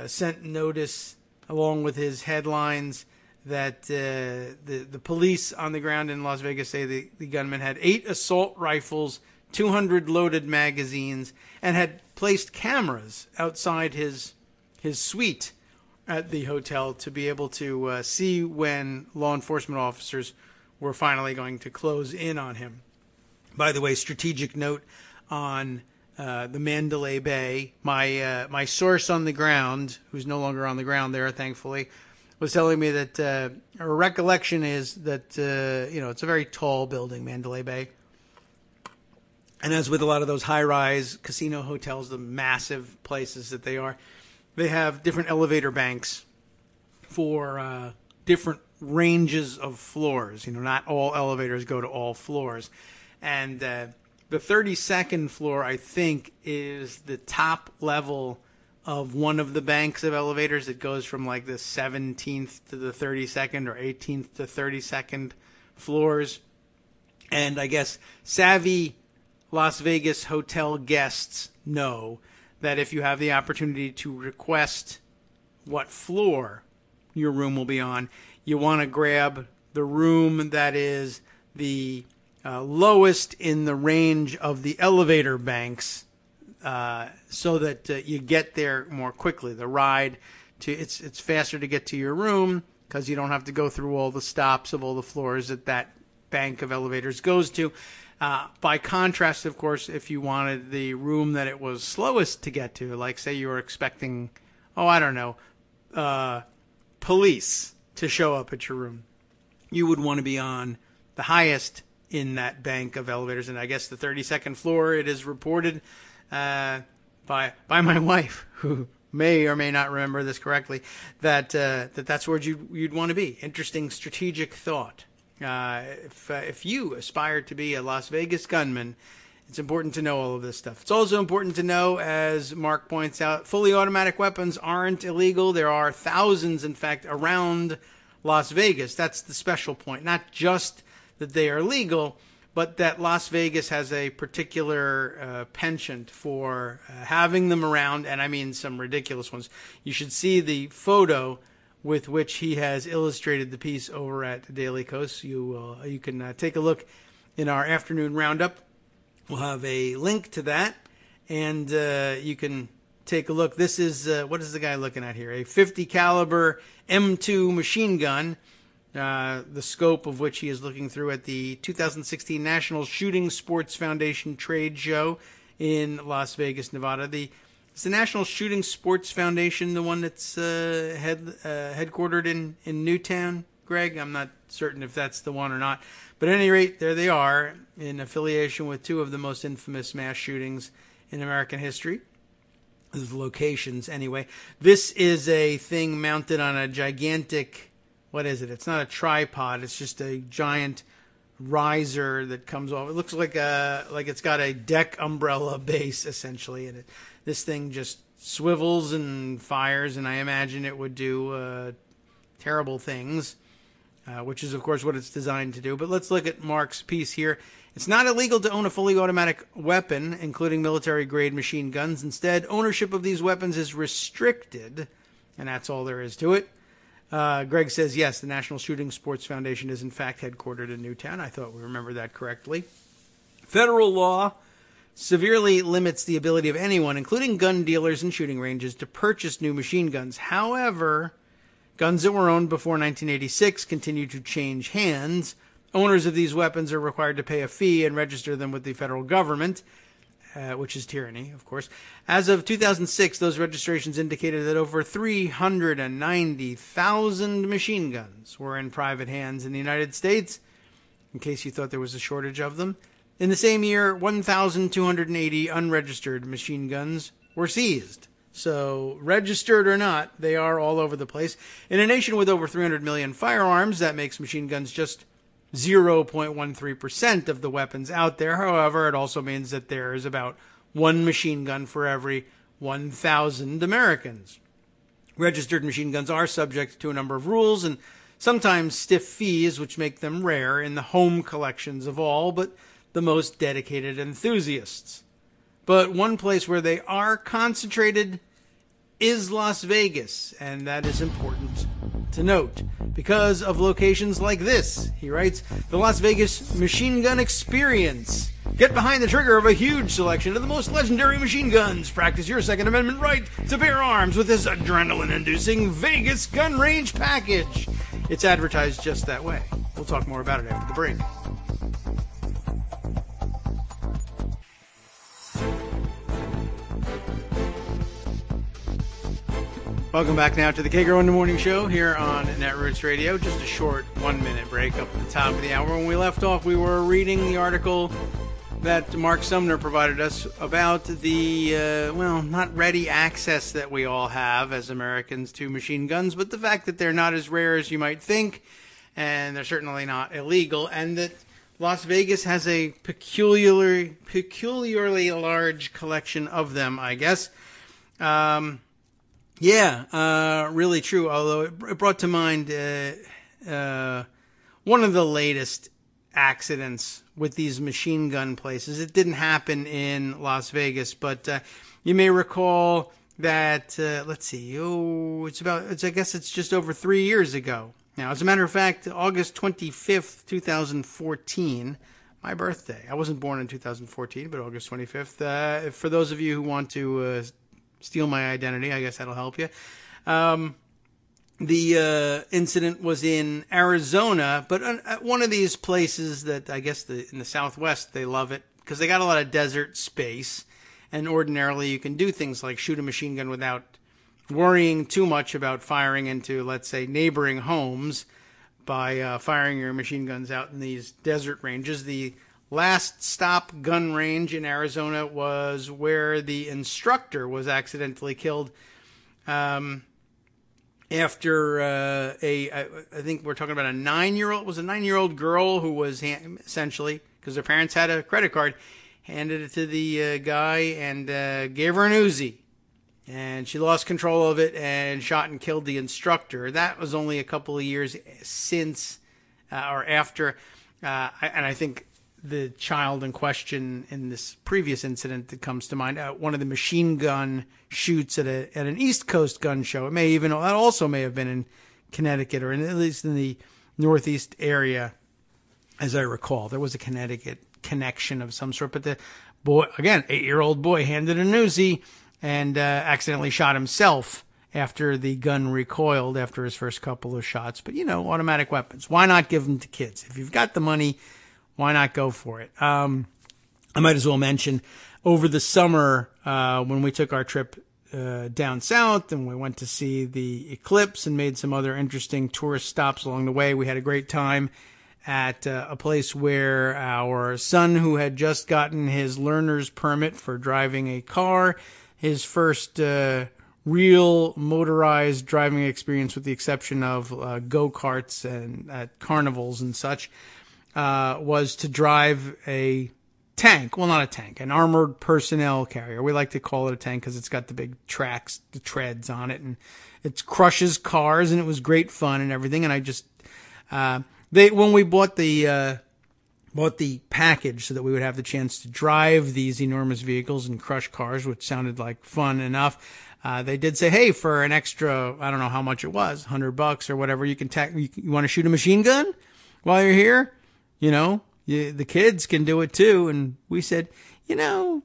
sent notice along with his headlines that the police on the ground in Las Vegas say the gunman had 8 assault rifles, 200 loaded magazines, and had placed cameras outside his suite at the hotel to be able to see when law enforcement officers were finally going to close in on him. By the way, strategic note on the Mandalay Bay. My source on the ground, who's no longer on the ground there, thankfully, was telling me that her recollection is that it's a very tall building, Mandalay Bay, and as with a lot of those high-rise casino hotels, the massive places that they are, they have different elevator banks for different ranges of floors. Not all elevators go to all floors, and the 32nd floor, I think, is the top level of one of the banks of elevators that goes from like the 17th to the 32nd or 18th to 32nd floors. And I guess savvy Las Vegas hotel guests know that if you have the opportunity to request what floor your room will be on, you want to grab the room that is the lowest in the range of the elevator banks, so that you get there more quickly. The ride it's faster to get to your room because you don't have to go through all the stops of all the floors that bank of elevators goes to. By contrast, of course, if you wanted the room that it was slowest to get to, like say you were expecting, police to show up at your room, you would want to be on the highest in that bank of elevators. And I guess the 32nd floor, it is reported by my wife, who may or may not remember this correctly, that's where you'd want to be. Interesting strategic thought. If you aspire to be a Las Vegas gunman, it's important to know all of this stuff. It's also important to know, as Mark points out, fully automatic weapons aren't illegal. There are thousands, in fact, around Las Vegas. That's the special point. Not just that they are legal, but that Las Vegas has a particular penchant for having them around, and I mean some ridiculous ones. You should see the photo with which he has illustrated the piece over at Daily Kos. You can take a look in our afternoon roundup. We'll have a link to that, and you can take a look. This is, what is the guy looking at here? A 50 caliber M2 machine gun, the scope of which he is looking through at the 2016 National Shooting Sports Foundation trade show in Las Vegas, Nevada. Is the National Shooting Sports Foundation the one that's headquartered in Newtown, Greg? I'm not certain if that's the one or not. But at any rate, there they are, in affiliation with two of the most infamous mass shootings in American history. The locations, anyway. This is a thing mounted on a gigantic, what is it? It's not a tripod. It's just a giant riser that comes off. It looks like it's got a deck umbrella base, essentially, and this thing just swivels and fires, and I imagine it would do terrible things. which is, of course, what it's designed to do. But let's look at Mark's piece here. It's not illegal to own a fully automatic weapon, including military-grade machine guns. Instead, ownership of these weapons is restricted, and that's all there is to it. Greg says, yes, the National Shooting Sports Foundation is, in fact, headquartered in Newtown. I thought we remembered that correctly. Federal law severely limits the ability of anyone, including gun dealers and shooting ranges, to purchase new machine guns. However, guns that were owned before 1986 continue to change hands. Owners of these weapons are required to pay a fee and register them with the federal government, which is tyranny, of course. As of 2006, those registrations indicated that over 390,000 machine guns were in private hands in the United States, in case you thought there was a shortage of them. In the same year, 1,280 unregistered machine guns were seized. So, registered or not, they are all over the place. In a nation with over 300 million firearms, that makes machine guns just 0.13% of the weapons out there. However, it also means that there is about one machine gun for every 1,000 Americans. Registered machine guns are subject to a number of rules and sometimes stiff fees, which make them rare in the home collections of all but the most dedicated enthusiasts. But one place where they are concentrated is Las Vegas, and that is important to note because of locations like this. He writes, the Las Vegas Machine Gun Experience. Get behind the trigger of a huge selection of the most legendary machine guns. Practice your Second Amendment right to bear arms with this adrenaline-inducing Vegas gun range package. It's advertised just that way. We'll talk more about it after the break. Welcome back now to the Kagro in the Morning Show here on Netroots Radio. Just a short 1-minute break up at the top of the hour. When we left off, we were reading the article that Mark Sumner provided us about the, not ready access that we all have as Americans to machine guns, but the fact that they're not as rare as you might think, and they're certainly not illegal, and that Las Vegas has a peculiarly large collection of them, I guess. Really true. Although it brought to mind one of the latest accidents with these machine gun places. It didn't happen in Las Vegas, but you may recall that. I guess it's just over 3 years ago. Now, as a matter of fact, August 25th, 2014, my birthday. I wasn't born in 2014, but August 25th. For those of you who want to steal my identity, I guess that'll help you. The incident was in Arizona, but at one of these places that I guess in the Southwest, they love it because they got a lot of desert space. And ordinarily you can do things like shoot a machine gun without worrying too much about firing into, let's say, neighboring homes by firing your machine guns out in these desert ranges. The last stop gun range in Arizona was where the instructor was accidentally killed after I think we're talking about a 9-year-old girl who was essentially, because her parents had a credit card, handed it to the guy and gave her an Uzi. And she lost control of it and shot and killed the instructor. That was only a couple of years since or after. And I think the child in question in this previous incident that comes to mind, one of the machine gun shoots at an East Coast gun show. That also may have been in Connecticut or at least in the Northeast area, as I recall. There was a Connecticut connection of some sort. But the boy, again, 8-year-old boy, handed an Uzi and accidentally shot himself after the gun recoiled after his first couple of shots. But, automatic weapons. Why not give them to kids? If you've got the money, why not go for it? I might as well mention, over the summer, when we took our trip down south and we went to see the eclipse and made some other interesting tourist stops along the way, we had a great time at a place where our son, who had just gotten his learner's permit for driving a car, his first real motorized driving experience with the exception of go-karts and at carnivals and such, was to drive a tank. Well, not a tank, an armored personnel carrier. We like to call it a tank because it's got the big tracks, the treads on it, and it crushes cars, and it was great fun and everything. And When we bought the package so that we would have the chance to drive these enormous vehicles and crush cars, which sounded like fun enough. They did say, hey, for an extra, I don't know how much it was, $100 or whatever, you want to shoot a machine gun while you're here? The kids can do it too. And we said, we're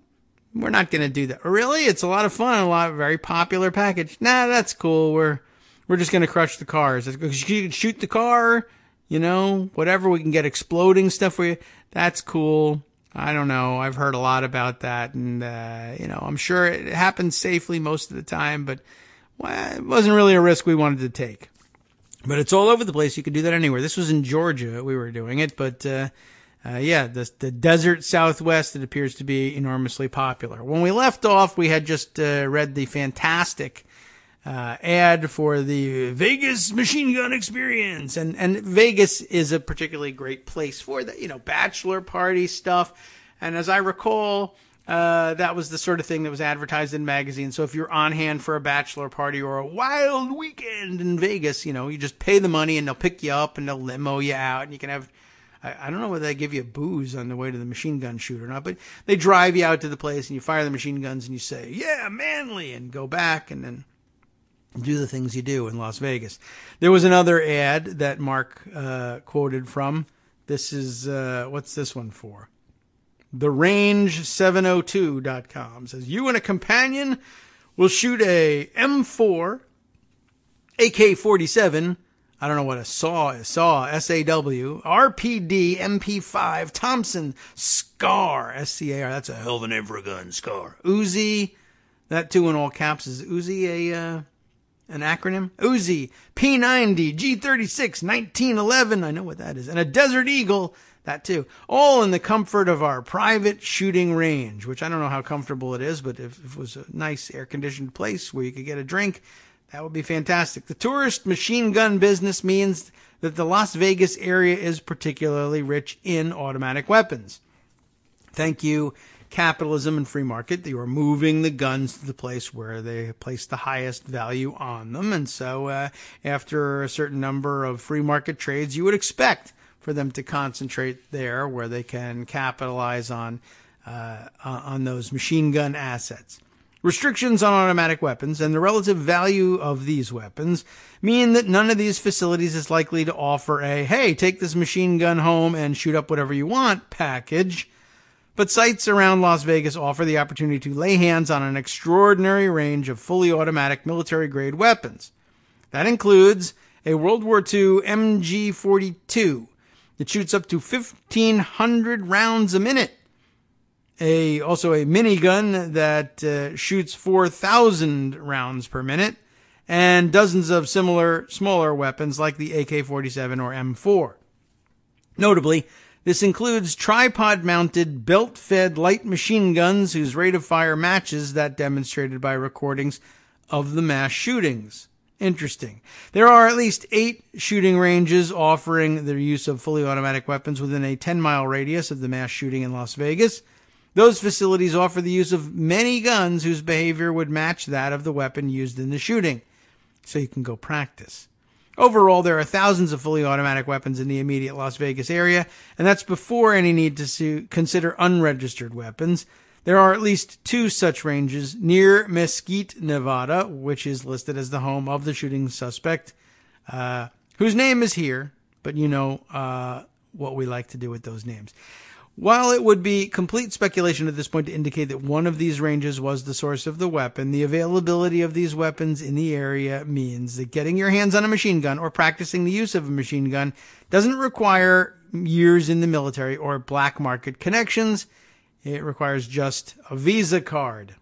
not going to do that. Really? It's a lot of fun, very popular package. Nah, that's cool. We're just going to crush the cars. You can shoot the car, whatever. We can get exploding stuff for you. That's cool. I don't know. I've heard a lot about that, and I'm sure it happens safely most of the time, but it wasn't really a risk we wanted to take. But it's all over the place. You could do that anywhere. This was in Georgia. We were doing it, but the desert Southwest, it appears to be enormously popular. When we left off, we had just read the fantastic ad for the Vegas machine gun experience. And Vegas is a particularly great place for that, bachelor party stuff. And as I recall, that was the sort of thing that was advertised in magazines. So if you're on hand for a bachelor party or a wild weekend in Vegas, you just pay the money and they'll pick you up and they'll limo you out and you can have, I don't know whether they give you booze on the way to the machine gun shoot or not, but they drive you out to the place and you fire the machine guns and you say, yeah, manly, and go back and then do the things you do in Las Vegas. There was another ad that Mark quoted from. This is, what's this one for? TheRange702.com says, you and a companion will shoot a M4, AK-47, I don't know what a SAW is, SAW, RPD, MP5, Thompson, SCAR, SCAR, that's a hell of a name for a gun, SCAR. Uzi, that too in all caps, is Uzi an acronym? Uzi, P90, G36, 1911, I know what that is, and a Desert Eagle, that too. All in the comfort of our private shooting range, which I don't know how comfortable it is, but if it was a nice air-conditioned place where you could get a drink, that would be fantastic. The tourist machine gun business means that the Las Vegas area is particularly rich in automatic weapons. Thank you, capitalism and free market. You are moving the guns to the place where they place the highest value on them. And so after a certain number of free market trades, you would expect for them to concentrate there where they can capitalize on those machine gun assets. Restrictions on automatic weapons and the relative value of these weapons mean that none of these facilities is likely to offer a, hey, take this machine gun home and shoot up whatever you want package. But sites around Las Vegas offer the opportunity to lay hands on an extraordinary range of fully automatic military-grade weapons. That includes a World War II MG-42 that shoots up to 1,500 rounds a minute. Also a minigun that shoots 4,000 rounds per minute, and dozens of similar smaller weapons like the AK-47 or M4. Notably, this includes tripod-mounted, belt-fed light machine guns whose rate of fire matches that demonstrated by recordings of the mass shootings. Interesting. There are at least 8 shooting ranges offering the use of fully automatic weapons within a 10-mile radius of the mass shooting in Las Vegas. Those facilities offer the use of many guns whose behavior would match that of the weapon used in the shooting, so you can go practice. Overall, there are thousands of fully automatic weapons in the immediate Las Vegas area, and that's before any need to consider unregistered weapons. There are at least 2 such ranges near Mesquite, Nevada, which is listed as the home of the shooting suspect, whose name is here, but you know what we like to do with those names. While it would be complete speculation at this point to indicate that one of these ranges was the source of the weapon, the availability of these weapons in the area means that getting your hands on a machine gun or practicing the use of a machine gun doesn't require years in the military or black market connections. It requires just a Visa card.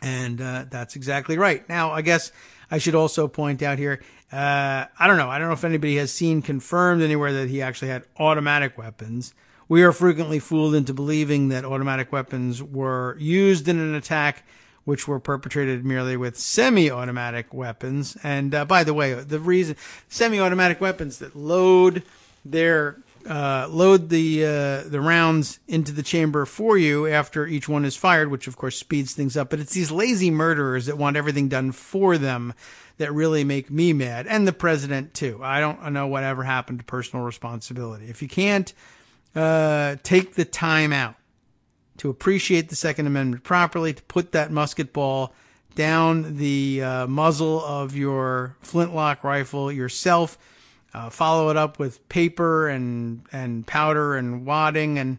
And that's exactly right. Now, I guess I should also point out here, I don't know if anybody has seen confirmed anywhere that he actually had automatic weapons. We are frequently fooled into believing that automatic weapons were used in an attack which were perpetrated merely with semi-automatic weapons. And by the way, the reason semi-automatic weapons that load their load the rounds into the chamber for you after each one is fired, which of course speeds things up. But it's these lazy murderers that want everything done for them that really make me mad, and the president too. I don't know whatever happened to personal responsibility. If you can't take the time out to appreciate the Second Amendment properly, to put that musket ball down the muzzle of your flintlock rifle yourself, follow it up with paper and powder and wadding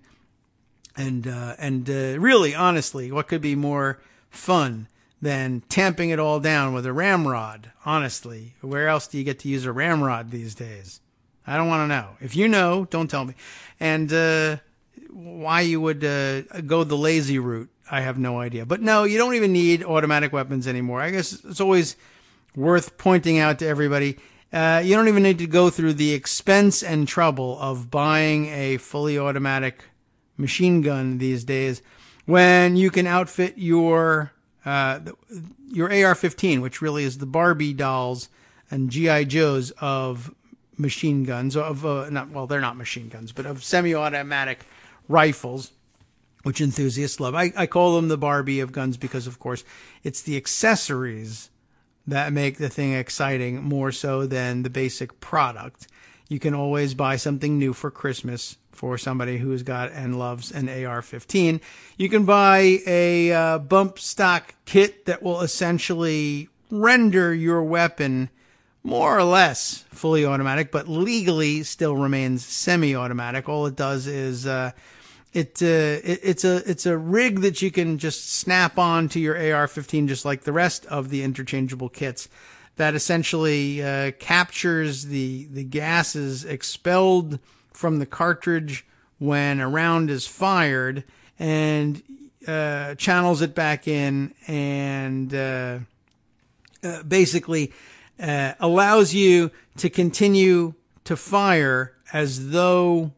and really, honestly, what could be more fun than tamping it all down with a ramrod? Honestly, where else do you get to use a ramrod these days? I don't want to know. If you know, don't tell me. And why you would go the lazy route, I have no idea. But no, you don't even need automatic weapons anymore. I guess it's always worth pointing out to everybody, you don't even need to go through the expense and trouble of buying a fully automatic machine gun these days when you can outfit your AR-15, which really is the Barbie dolls and G.I. Joes of machine guns, they're not machine guns, but of semi-automatic rifles, which enthusiasts love. I call them the Barbie of guns because, of course, it's the accessories that make the thing exciting more so than the basic product. You can always buy something new for Christmas for somebody who's got and loves an AR-15. You can buy a bump stock kit that will essentially render your weapon more or less fully automatic, but legally still remains semi-automatic. All it does is it's a rig that you can just snap on to your AR-15, just like the rest of the interchangeable kits, that essentially captures the gases expelled from the cartridge when a round is fired and channels it back in and basically allows you to continue to fire as though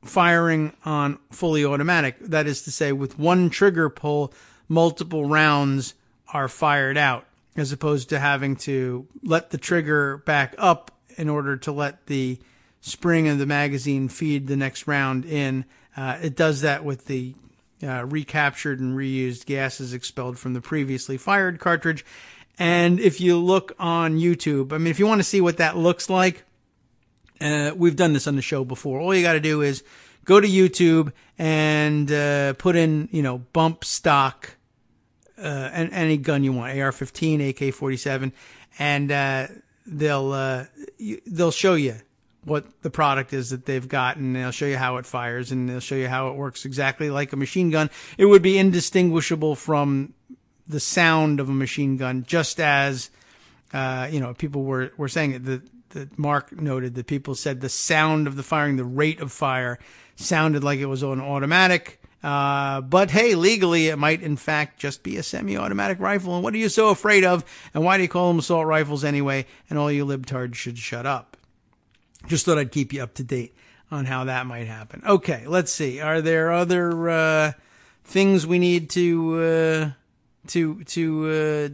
firing on fully automatic. That is to say, with one trigger pull, multiple rounds are fired out, as opposed to having to let the trigger back up in order to let the spring of the magazine feed the next round in. It does that with the recaptured and reused gases expelled from the previously fired cartridge. And if you look on YouTube, I mean, if you want to see what that looks like, we've done this on the show before. All you got to do is go to YouTube and put in, bump stock, and any gun you want, AR-15, AK-47, and they'll show you what the product is that they've got, and they'll show you how it fires, and they'll show you how it works exactly like a machine gun. It would be indistinguishable from the sound of a machine gun, just as people were saying it. That Mark noted that people said the sound of the firing, the rate of fire, sounded like it was an automatic. But hey, legally, it might in fact just be a semi-automatic rifle. And what are you so afraid of? And why do you call them assault rifles anyway? And all you libtards should shut up. Just thought I'd keep you up to date on how that might happen. Okay, let's see. Are there other things we need to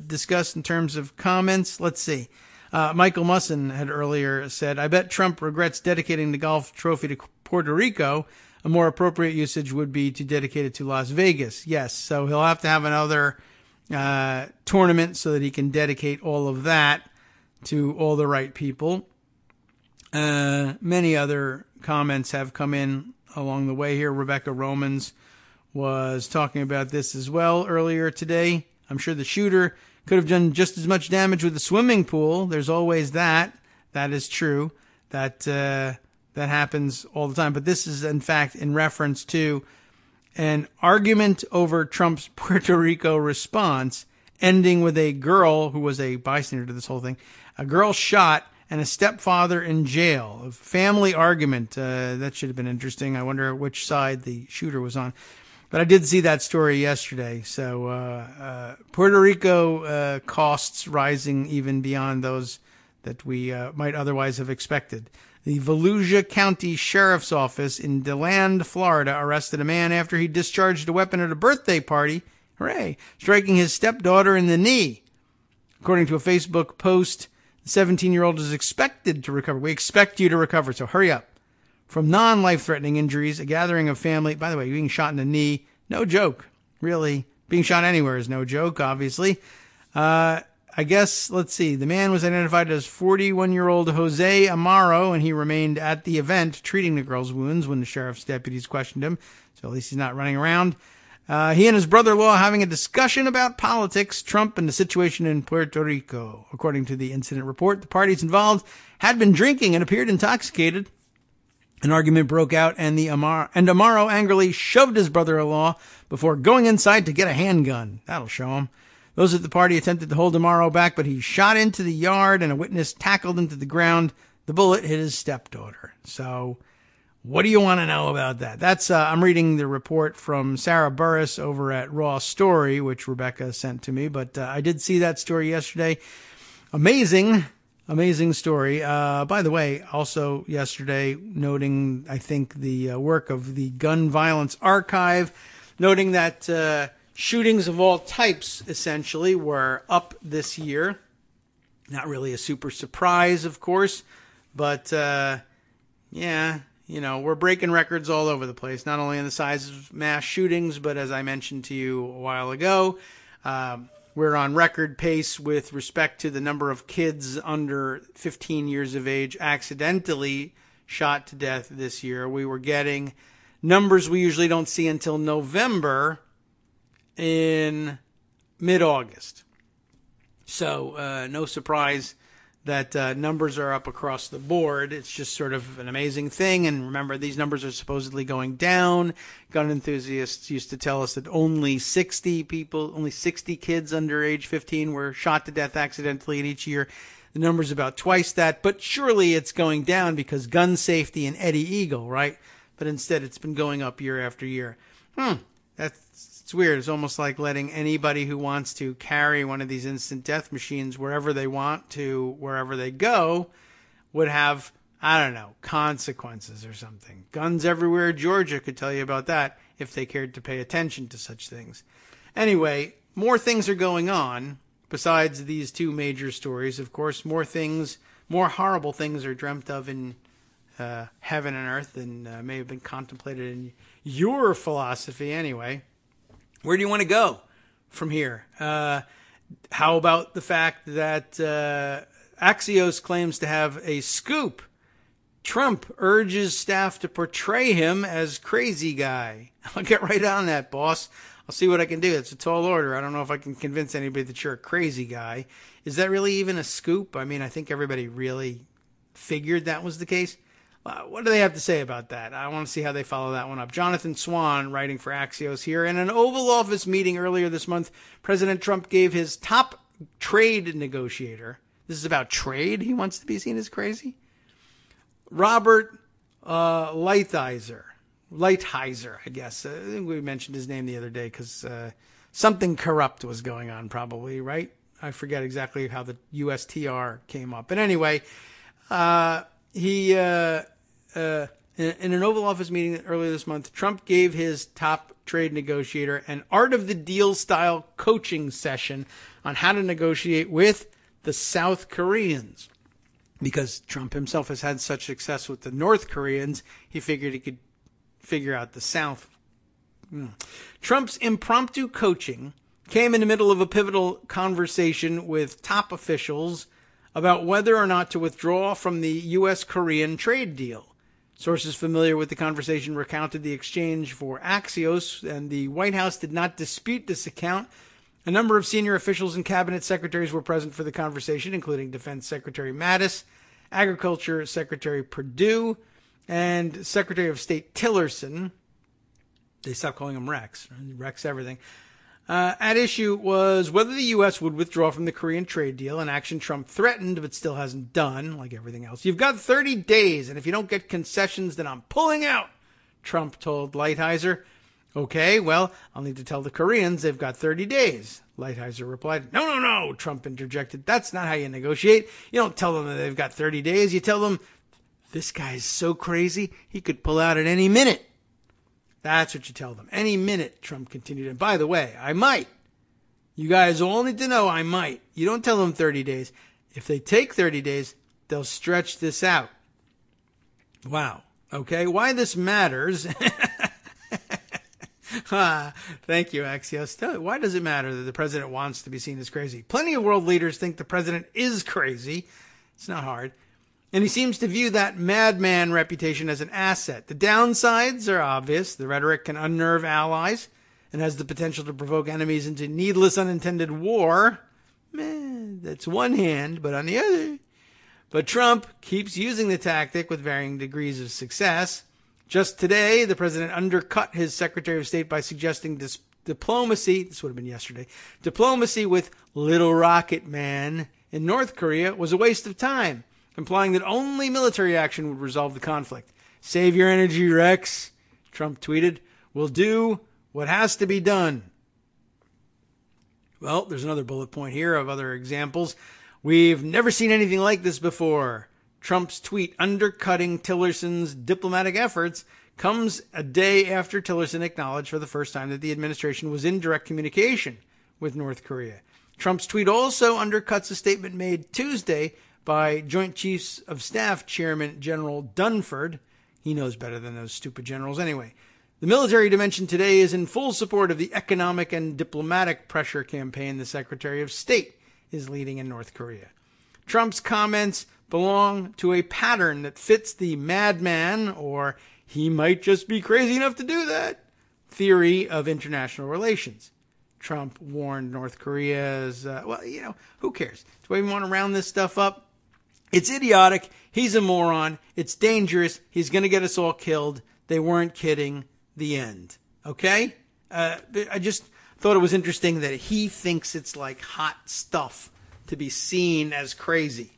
discuss in terms of comments? Let's see. Michael Musson had earlier said, I bet Trump regrets dedicating the golf trophy to Puerto Rico. A more appropriate usage would be to dedicate it to Las Vegas. Yes, so he'll have to have another tournament so that he can dedicate all of that to all the right people. Many other comments have come in along the way here. Rebecca Romans was talking about this as well earlier today. I'm sure the shooter could have done just as much damage with the swimming pool. There's always that. That is true. That happens all the time. But this is, in fact, in reference to an argument over Trump's Puerto Rico response, ending with a girl who was a bystander to this whole thing, a girl shot and a stepfather in jail. A family argument. That should have been interesting. I wonder which side the shooter was on. But I did see that story yesterday. So Puerto Rico costs rising even beyond those that we might otherwise have expected. The Volusia County Sheriff's Office in DeLand, Florida, arrested a man after he discharged a weapon at a birthday party, hooray, striking his stepdaughter in the knee. According to a Facebook post, the 17-year-old is expected to recover. We expect you to recover, so hurry up. from non-life-threatening injuries. A gathering of family, by the way, being shot in the knee, no joke, really. Being shot anywhere is no joke, obviously. I guess, let's see, the man was identified as 41-year-old Jose Amaro, and he remained at the event treating the girl's wounds when the sheriff's deputies questioned him, so at least he's not running around. He and his brother-in-law having a discussion about politics, Trump, and the situation in Puerto Rico. According to the incident report, the parties involved had been drinking and appeared intoxicated. An argument broke out, and Amaro angrily shoved his brother-in-law before going inside to get a handgun. That'll show him. Those at the party attempted to hold Amaro back, but he shot into the yard, and a witness tackled him to the ground. The bullet hit his stepdaughter. So, what do you want to know about that? That's I'm reading the report from Sarah Burris over at Raw Story, which Rebecca sent to me, but I did see that story yesterday. Amazing story. By the way, also yesterday, noting, I think, the work of the Gun Violence Archive, noting that shootings of all types, essentially, were up this year. Not really a super surprise, of course, but, yeah, you know, we're breaking records all over the place, not only in the size of mass shootings, but as I mentioned to you a while ago, we're on record pace with respect to the number of kids under 15 years of age accidentally shot to death this year. We were getting numbers we usually don't see until November in mid-August. So no surprise that numbers are up across the board. It's just sort of an amazing thing. And remember, these numbers are supposedly going down. Gun enthusiasts used to tell us that only 60 kids under age 15 were shot to death accidentally in each year. The number's about twice that, but surely it's going down because gun safety and Eddie Eagle, right? But instead it's been going up year after year. It's weird. It's almost like letting anybody who wants to carry one of these instant death machines wherever they want to, wherever they go, would have, I don't know, consequences or something. Guns Everywhere Georgia could tell you about that if they cared to pay attention to such things. Anyway, more things are going on besides these two major stories. Of course, more horrible things are dreamt of in heaven and earth and may have been contemplated in your philosophy anyway. Where do you want to go from here? How about the fact that Axios claims to have a scoop? Trump urges staff to portray him as crazy guy. I'll get right on that, boss. I'll see what I can do. It's a tall order. I don't know if I can convince anybody that you're a crazy guy. Is that really even a scoop? I mean, I think everybody really figured that was the case. What do they have to say about that? I want to see how they follow that one up. Jonathan Swan, writing for Axios here. In an Oval Office meeting earlier this month, President Trump gave his top trade negotiator, this is about trade, he wants to be seen as crazy, Robert Lighthizer, I guess. I think we mentioned his name the other day because something corrupt was going on probably, right? I forget exactly how the USTR came up. But anyway, in an Oval Office meeting earlier this month, Trump gave his top trade negotiator an art of the deal style coaching session on how to negotiate with the South Koreans. Because Trump himself has had such success with the North Koreans, he figured he could figure out the South. Trump's impromptu coaching came in the middle of a pivotal conversation with top officials about whether or not to withdraw from the U.S.-Korean trade deal. Sources familiar with the conversation recounted the exchange for Axios, and the White House did not dispute this account. A number of senior officials and cabinet secretaries were present for the conversation, including Defense Secretary Mattis, Agriculture Secretary Perdue, and Secretary of State Tillerson. They stopped calling him Rex. Rex everything. At issue was whether the U.S. would withdraw from the Korean trade deal, an action Trump threatened but still hasn't done, like everything else. You've got 30 days, and if you don't get concessions, then I'm pulling out, Trump told Lighthizer. Okay, well, I'll need to tell the Koreans they've got 30 days. Lighthizer replied, No, Trump interjected. That's not how you negotiate. You don't tell them that they've got 30 days. You tell them, this guy's so crazy, he could pull out at any minute. That's what you tell them. Any minute, Trump continued. And by the way, I might. You guys all need to know I might. You don't tell them 30 days. If they take 30 days, they'll stretch this out. Wow. Okay, why this matters. Thank you, Axios. Why does it matter that the president wants to be seen as crazy? Plenty of world leaders think the president is crazy. It's not hard. And he seems to view that madman reputation as an asset. The downsides are obvious. The rhetoric can unnerve allies and has the potential to provoke enemies into needless unintended war. That's one hand, but on the other. But Trump keeps using the tactic with varying degrees of success. Just today, the president undercut his Secretary of State by suggesting diplomacy, this would have been yesterday, diplomacy with Little Rocket Man in North Korea was a waste of time, implying that only military action would resolve the conflict. Save your energy, Rex, Trump tweeted. We'll do what has to be done. Well, there's another bullet point here of other examples. We've never seen anything like this before. Trump's tweet undercutting Tillerson's diplomatic efforts comes a day after Tillerson acknowledged for the first time that the administration was in direct communication with North Korea. Trump's tweet also undercuts a statement made Tuesday by Joint Chiefs of Staff Chairman General Dunford. He knows better than those stupid generals anyway. The military dimension today is in full support of the economic and diplomatic pressure campaign the Secretary of State is leading in North Korea. Trump's comments belong to a pattern that fits the madman, or he might just be crazy enough to do that, theory of international relations. Trump warned North Korea's, who cares? Do we even want to round this stuff up? It's idiotic. He's a moron. It's dangerous. He's going to get us all killed. They weren't kidding. The end. Okay? I just thought it was interesting that he thinks it's like hot stuff to be seen as crazy.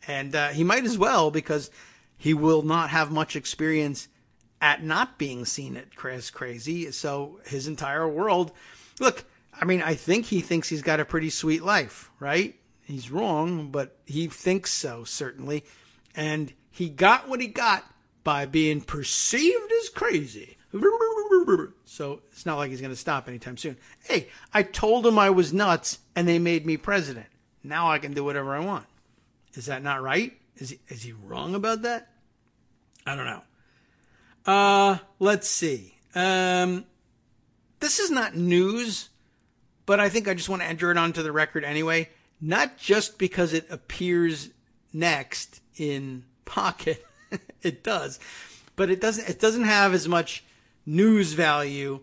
And he might as well, because he will not have much experience at not being seen as crazy. So his entire world, look, I mean, I think he thinks he's got a pretty sweet life, right? He's wrong, but he thinks so, certainly. And he got what he got by being perceived as crazy. So it's not like he's going to stop anytime soon. Hey, I told them I was nuts and they made me president. Now I can do whatever I want. Is that not right? Is he wrong about that? I don't know. Let's see. This is not news, but I think I just want to enter it onto the record anyway. Not just because it appears next in Pocket. It does. But it doesn't have as much news value,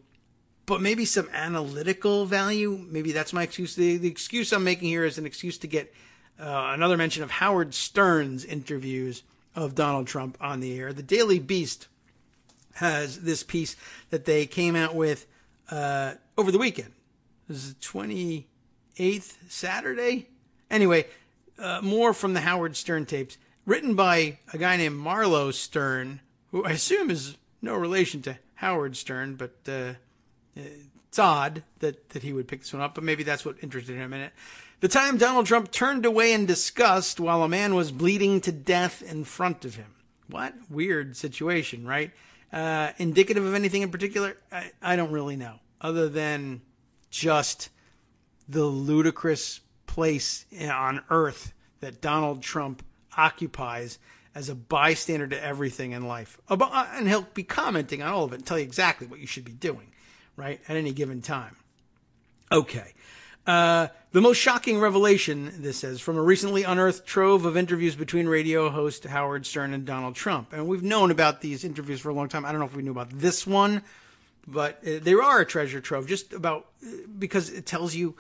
but maybe some analytical value. Maybe that's my excuse. The excuse I'm making here is an excuse to get another mention of Howard Stern's interviews of Donald Trump on the air. The Daily Beast has this piece that they came out with over the weekend. This is the 28th, Saturday? Anyway, more from the Howard Stern tapes, written by a guy named Marlowe Stern, who I assume is no relation to Howard Stern, but it's odd that he would pick this one up, but maybe that's what interested him in it. The time Donald Trump turned away in disgust while a man was bleeding to death in front of him. What? Weird situation, right? Indicative of anything in particular? I don't really know, other than just the ludicrous place on earth that Donald Trump occupies as a bystander to everything in life. And he'll be commenting on all of it and tell you exactly what you should be doing, right, at any given time. Okay. The most shocking revelation, this says, from a recently unearthed trove of interviews between radio host Howard Stern and Donald Trump. And we've known about these interviews for a long time. I don't know if we knew about this one, but they are a treasure trove just about because it tells you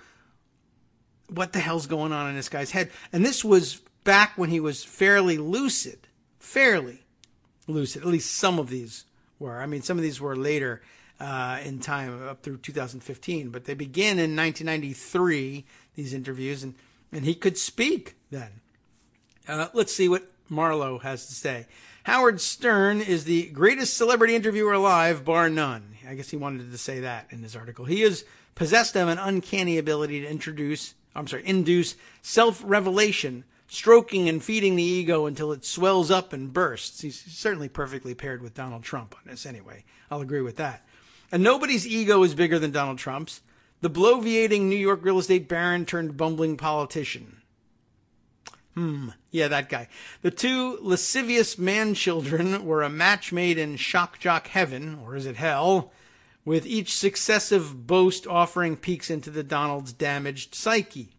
what the hell's going on in this guy's head. And this was back when he was fairly lucid. At least some of these were. I mean, some of these were later in time, up through 2015, but they begin in 1993, these interviews, and he could speak then. Let's see what Marlowe has to say. Howard Stern is the greatest celebrity interviewer alive, bar none. I guess he wanted to say that in his article. He is possessed of an uncanny ability to induce self-revelation, stroking and feeding the ego until it swells up and bursts. He's certainly perfectly paired with Donald Trump on this anyway. I'll agree with that. And nobody's ego is bigger than Donald Trump's. The bloviating New York real estate baron turned bumbling politician. Yeah, that guy. The two lascivious man-children were a match made in shock jock heaven, or is it hell, with each successive boast offering peeks into the Donald's damaged psyche.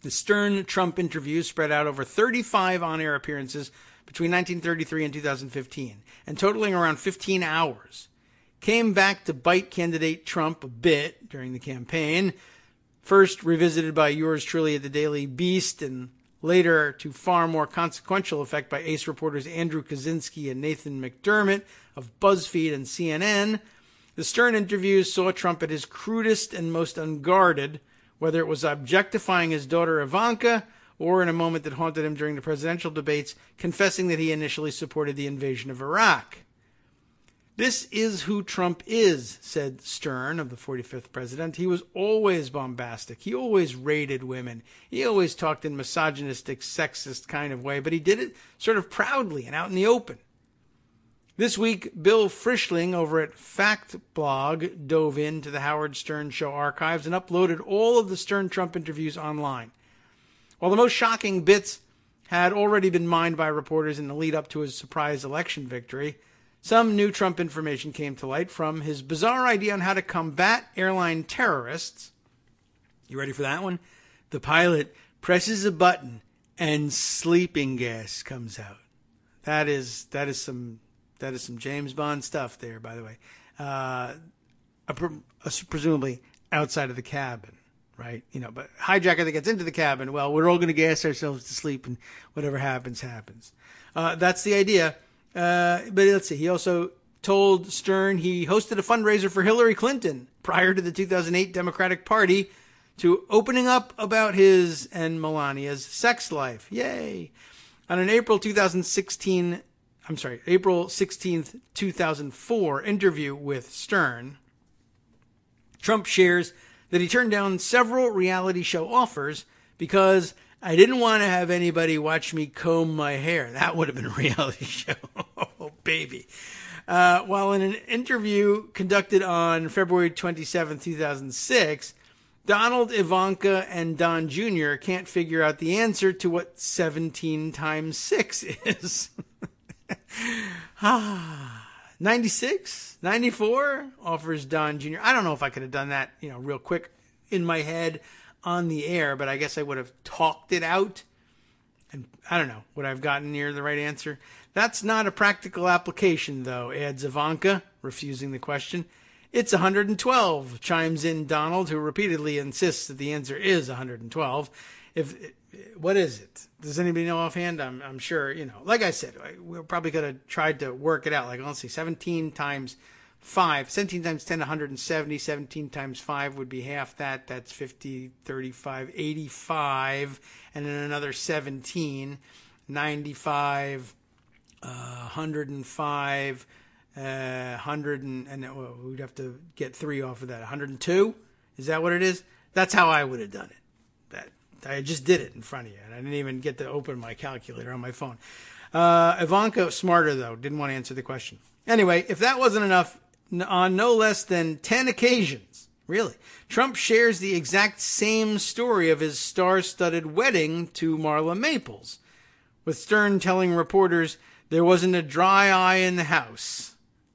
The Stern-Trump interviews spread out over 35 on-air appearances between 1933 and 2015, and totaling around 15 hours. Came back to bite candidate Trump a bit during the campaign, first revisited by yours truly at the Daily Beast, and later to far more consequential effect by ace reporters Andrew Kaczynski and Nathan McDermott of BuzzFeed and CNN. The Stern interviews saw Trump at his crudest and most unguarded, whether it was objectifying his daughter Ivanka or in a moment that haunted him during the presidential debates, confessing that he initially supported the invasion of Iraq. This is who Trump is, said Stern of the 45th president. He was always bombastic. He always raided women. He always talked in misogynistic, sexist kind of way, but he did it sort of proudly and out in the open. This week, Bill Frischling over at FactBlog dove into the Howard Stern Show archives and uploaded all of the Stern-Trump interviews online. While the most shocking bits had already been mined by reporters in the lead up to his surprise election victory, some new Trump information came to light from his bizarre idea on how to combat airline terrorists. You ready for that one? The pilot presses a button and sleeping gas comes out. That is some James Bond stuff there, by the way. Presumably outside of the cabin, right? But hijacker that gets into the cabin, well, we're all going to gas ourselves to sleep and whatever happens, happens. That's the idea. But let's see. He also told Stern he hosted a fundraiser for Hillary Clinton prior to the 2008 Democratic Party to opening up about his and Melania's sex life. Yay. On an April 16th, 2004 interview with Stern, Trump shares that he turned down several reality show offers because I didn't want to have anybody watch me comb my hair. That would have been a reality show. Oh, baby. While in an interview conducted on February 27, 2006, Donald, Ivanka, and Don Jr. can't figure out the answer to what 17 times 6 is. 96? 94? Offers Don Jr. I don't know if I could have done that, real quick in my head on the air, but I guess I would have talked it out. And I don't know, would I have gotten near the right answer? That's not a practical application, though, adds Ivanka, refusing the question. It's 112, chimes in Donald, who repeatedly insists that the answer is 112. What is it? Does anybody know offhand? I'm sure, like I said, we probably could have tried to work it out. Like, let's see, 17 times 5. 17 times 10, 170. 17 times 5 would be half that. That's 50, 35, 85. And then another 17, 95, 105, 100, and we'd have to get 3 off of that. 102? Is that what it is? That's how I would have done it. I just did it in front of you, and I didn't even get to open my calculator on my phone. Ivanka, smarter, though, didn't want to answer the question. Anyway, if that wasn't enough, on no less than 10 occasions, really, Trump shares the exact same story of his star-studded wedding to Marla Maples, with Stern telling reporters there wasn't a dry eye in the house.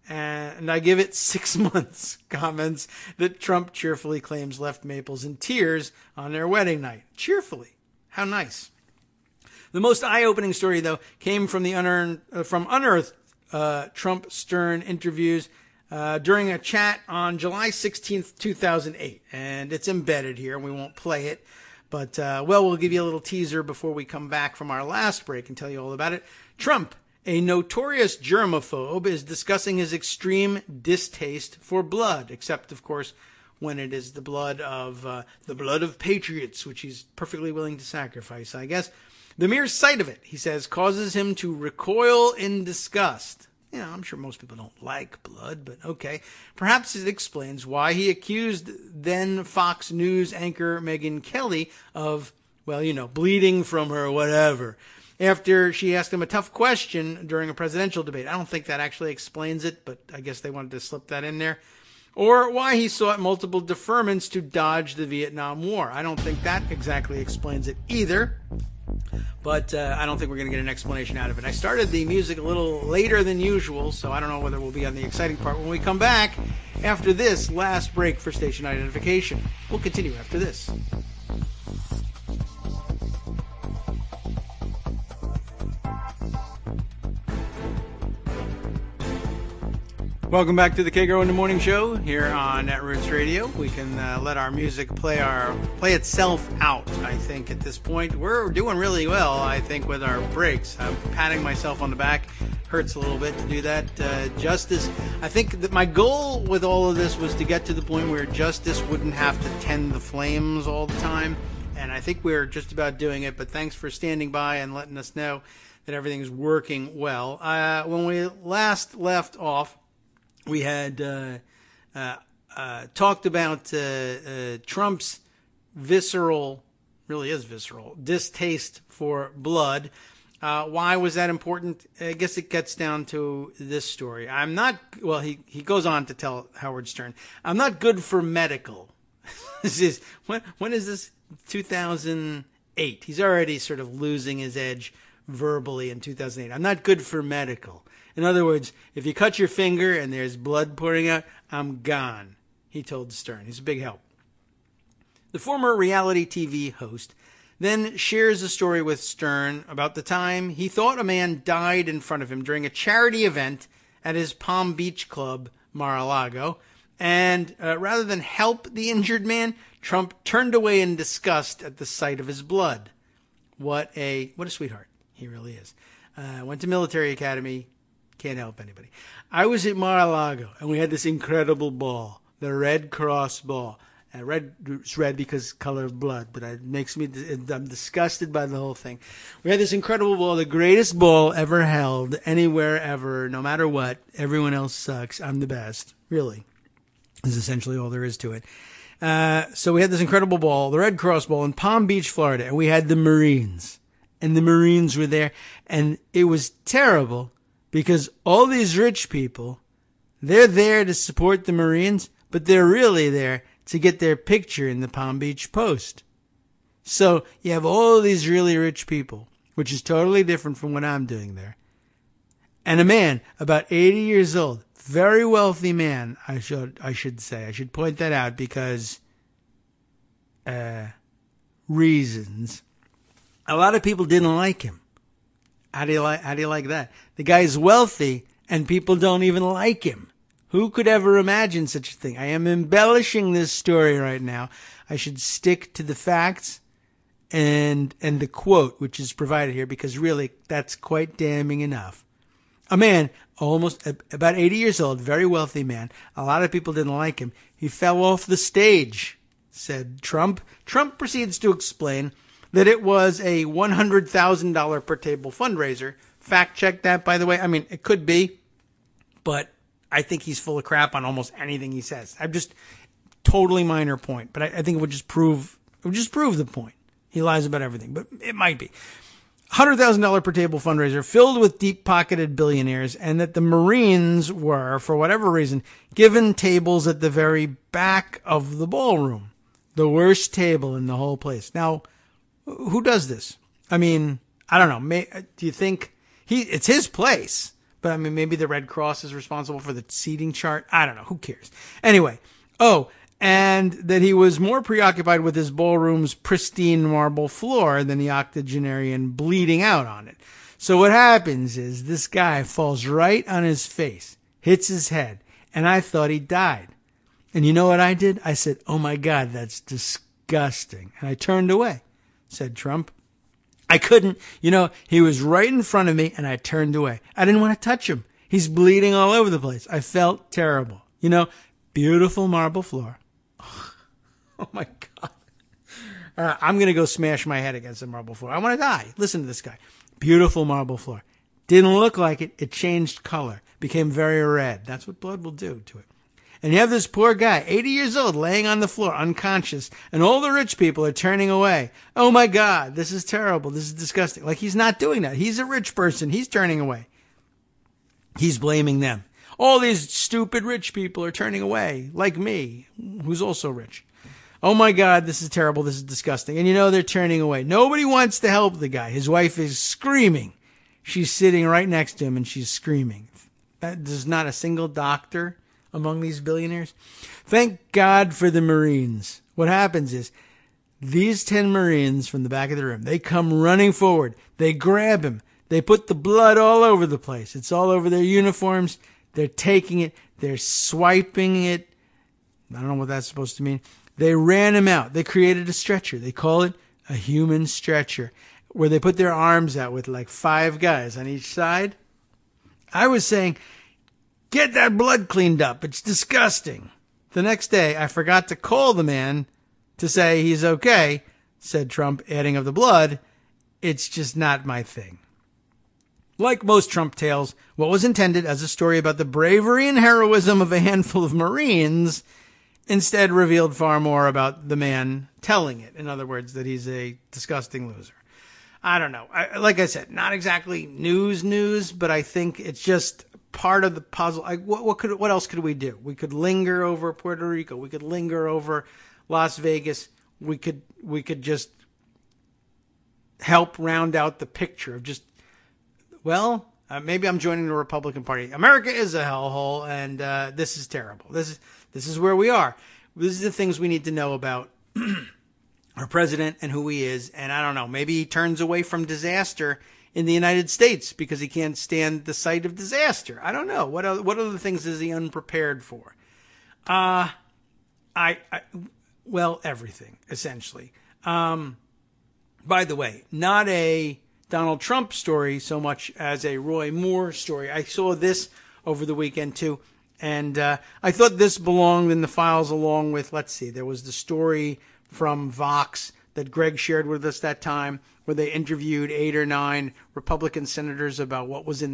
And I give it 6 months, comments that Trump cheerfully claims left Maples in tears on their wedding night. Cheerfully. How nice. The most eye-opening story, though, came from the unearthed Trump-Stern interviews during a chat on July 16th, 2008. And it's embedded here, and we won't play it. But, we'll give you a little teaser before we come back from our last break and tell you all about it. Trump, a notorious germaphobe, is discussing his extreme distaste for blood, except, of course, when it is the blood of patriots, which he's perfectly willing to sacrifice, I guess. The mere sight of it, he says, causes him to recoil in disgust. I'm sure most people don't like blood, but okay. Perhaps it explains why he accused then Fox News anchor Megyn Kelly of, bleeding from her whatever, after she asked him a tough question during a presidential debate. I don't think that actually explains it, but I guess they wanted to slip that in there. Or why he sought multiple deferments to dodge the Vietnam War. I don't think that exactly explains it either. But I don't think we're going to get an explanation out of it. I started the music a little later than usual, so I don't know whether we'll be on the exciting part when we come back after this last break for station identification. We'll continue after this. Welcome back to the Kagro in the Morning Show here on Netroots Radio. We can let our music play itself out, I think, at this point. We're doing really well, I think, with our breaks. I'm patting myself on the back. Hurts a little bit to do that. Justice, I think that my goal with all of this was to get to the point where Justice wouldn't have to tend the flames all the time. And I think we're just about doing it, but thanks for standing by and letting us know that everything's working well. When we last left off, we had talked about Trump's visceral distaste for blood. Why was that important? I guess it gets down to this story. He goes on to tell Howard Stern, I'm not good for medical. This is, when is this? 2008. He's already sort of losing his edge verbally in 2008. I'm not good for medical. In other words, if you cut your finger and there's blood pouring out, I'm gone, he told Stern. He's a big help. The former reality TV host then shares a story with Stern about the time he thought a man died in front of him during a charity event at his Palm Beach club, Mar-a-Lago. And rather than help the injured man, Trump turned away in disgust at the sight of his blood. What a sweetheart he really is. Went to military academy. Can't help anybody. I was at Mar-a-Lago, and we had this incredible ball, the Red Cross ball. It's red because color of blood, but I'm disgusted by the whole thing. We had this incredible ball, the greatest ball ever held, anywhere, ever, no matter what. Everyone else sucks. I'm the best. Really. Is essentially all there is to it. So we had this incredible ball, the Red Cross ball, in Palm Beach, Florida, and we had the Marines. And the Marines were there, and it was terrible. Because all these rich people, they're there to support the Marines, but they're really there to get their picture in the Palm Beach Post. So you have all these really rich people, which is totally different from what I'm doing there. And a man about 80 years old, very wealthy man, I should say. I should point that out because reasons. A lot of people didn't like him. How do you like that? The guy's wealthy and people don't even like him. Who could ever imagine such a thing? I am embellishing this story right now. I should stick to the facts and the quote which is provided here because really that's quite damning enough. A man almost about 80 years old, very wealthy man. A lot of people didn't like him. He fell off the stage, said Trump. Trump proceeds to explain that it was a $100,000 per table fundraiser. Fact check that, by the way. I mean, it could be, but I think he's full of crap on almost anything he says. I'm just totally minor point, but I think it would just prove the point. He lies about everything, but it might be. $100,000 per table fundraiser filled with deep-pocketed billionaires, and that the Marines were, for whatever reason, given tables at the very back of the ballroom. The worst table in the whole place. Now, who does this? I mean, I don't know. Do you think it's his place? But I mean, maybe the Red Cross is responsible for the seating chart. I don't know. Who cares? Anyway. And that he was more preoccupied with his ballroom's pristine marble floor than the octogenarian bleeding out on it. So what happens is this guy falls right on his face, hits his head, and I thought he died. And you know what I did? I said, oh my God, that's disgusting. And I turned away, said Trump. I couldn't, he was right in front of me and I turned away. I didn't want to touch him. He's bleeding all over the place. I felt terrible. Beautiful marble floor. Oh my God. I'm going to go smash my head against the marble floor. I want to die. Listen to this guy. Beautiful marble floor. Didn't look like it. It changed color. Became very red. That's what blood will do to it. And you have this poor guy, 80 years old, laying on the floor, unconscious, and all the rich people are turning away. Oh my God, this is terrible. This is disgusting. Like he's not doing that. He's a rich person. He's turning away. He's blaming them. All these stupid rich people are turning away, like me, who's also rich. Oh my God, this is terrible. This is disgusting. And they're turning away. Nobody wants to help the guy. His wife is screaming. She's sitting right next to him and she's screaming. There's not a single doctor among these billionaires. Thank God for the Marines. What happens is these 10 Marines from the back of the room, they come running forward. They grab him. They put the blood all over the place. It's all over their uniforms. They're taking it. They're swiping it. I don't know what that's supposed to mean. They ran him out. They created a stretcher. They call it a human stretcher, where they put their arms out with like 5 guys on each side. I was saying, get that blood cleaned up. It's disgusting. The next day, I forgot to call the man to say he's okay, said Trump, adding of the blood. It's just not my thing. Like most Trump tales, what was intended as a story about the bravery and heroism of a handful of Marines instead revealed far more about the man telling it. In other words, that he's a disgusting loser. I don't know. Like I said, not exactly news, but I think it's just part of the puzzle. What else could we do? We could linger over Puerto Rico. We could linger over Las Vegas. We could just help round out the picture of just, maybe I'm joining the Republican Party. America is a hellhole, and this is terrible. This is where we are. These are the things we need to know about our president and who he is. And I don't know, maybe he turns away from disaster in the United States because he can't stand the sight of disaster. I don't know. What other things is he unprepared for? Everything, essentially. By the way, not a Donald Trump story so much as a Roy Moore story. I saw this over the weekend too. And I thought this belonged in the files along with, there was the story from Vox that Greg shared with us that time, where they interviewed 8 or 9 Republican senators about what was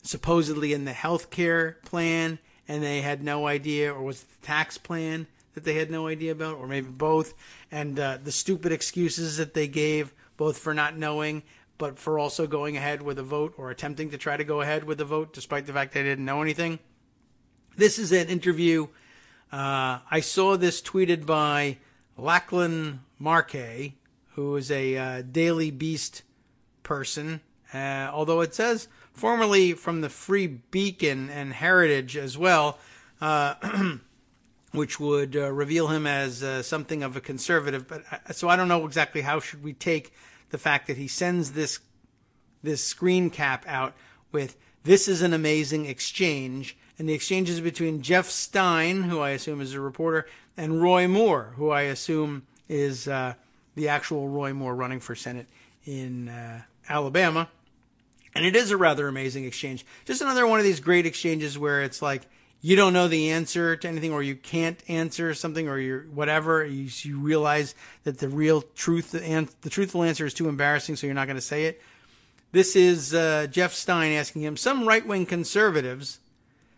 supposedly in the health care plan, and they had no idea, or was it the tax plan that they had no idea about, or maybe both, and the stupid excuses that they gave, both for not knowing, but for also going ahead with a vote, or attempting to try to go ahead with a vote, despite the fact they didn't know anything. This is an interview. I saw this tweeted by Lachlan Markay, who is a Daily Beast person, although it says formerly from the Free Beacon and Heritage as well, which would reveal him as something of a conservative. But so I don't know exactly how should we take the fact that he sends this screen cap out with, "This is an amazing exchange." And the exchange is between Jeff Stein, who I assume is a reporter, and Roy Moore, who I assume is the actual Roy Moore running for Senate in Alabama. And it is a rather amazing exchange. Just another one of these great exchanges where it's like you don't know the answer to anything, or you can't answer something, or you're whatever. You realize that the real truth and the truthful answer is too embarrassing, so you're not going to say it. This is Jeff Stein asking him, some right-wing conservatives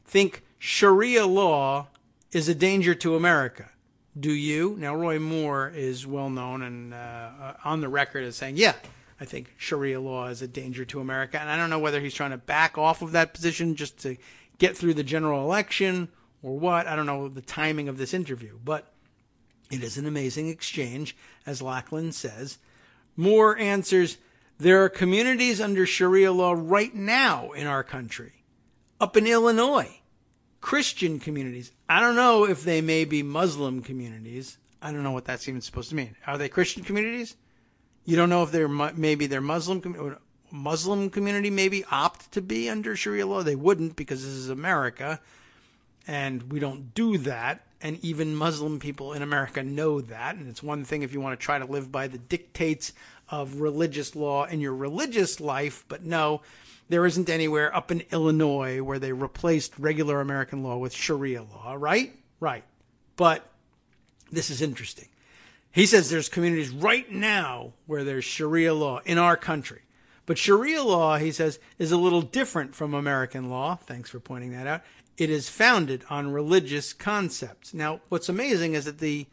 think Sharia law is a danger to America. Do you? Now, Roy Moore is well known and on the record as saying, yeah, I think Sharia law is a danger to America. And I don't know whether he's trying to back off of that position just to get through the general election or what. I don't know the timing of this interview, but it is an amazing exchange, as Lachlan says. Moore answers, there are communities under Sharia law right now in our country. Up in Illinois, Christian communities. I don't know if they may be Muslim communities. I don't know what that's even supposed to mean. Are they Christian communities? You don't know if they're Muslim community maybe opt to be under Sharia law. They wouldn't, because this is America, and we don't do that. And even Muslim people in America know that. And it's one thing if you want to try to live by the dictates of religious law in your religious life, but no. There isn't anywhere up in Illinois where they replaced regular American law with Sharia law, right? Right. But this is interesting. He says there's communities right now where there's Sharia law in our country. But Sharia law, he says, is a little different from American law. Thanks for pointing that out. It is founded on religious concepts. Now, what's amazing is that the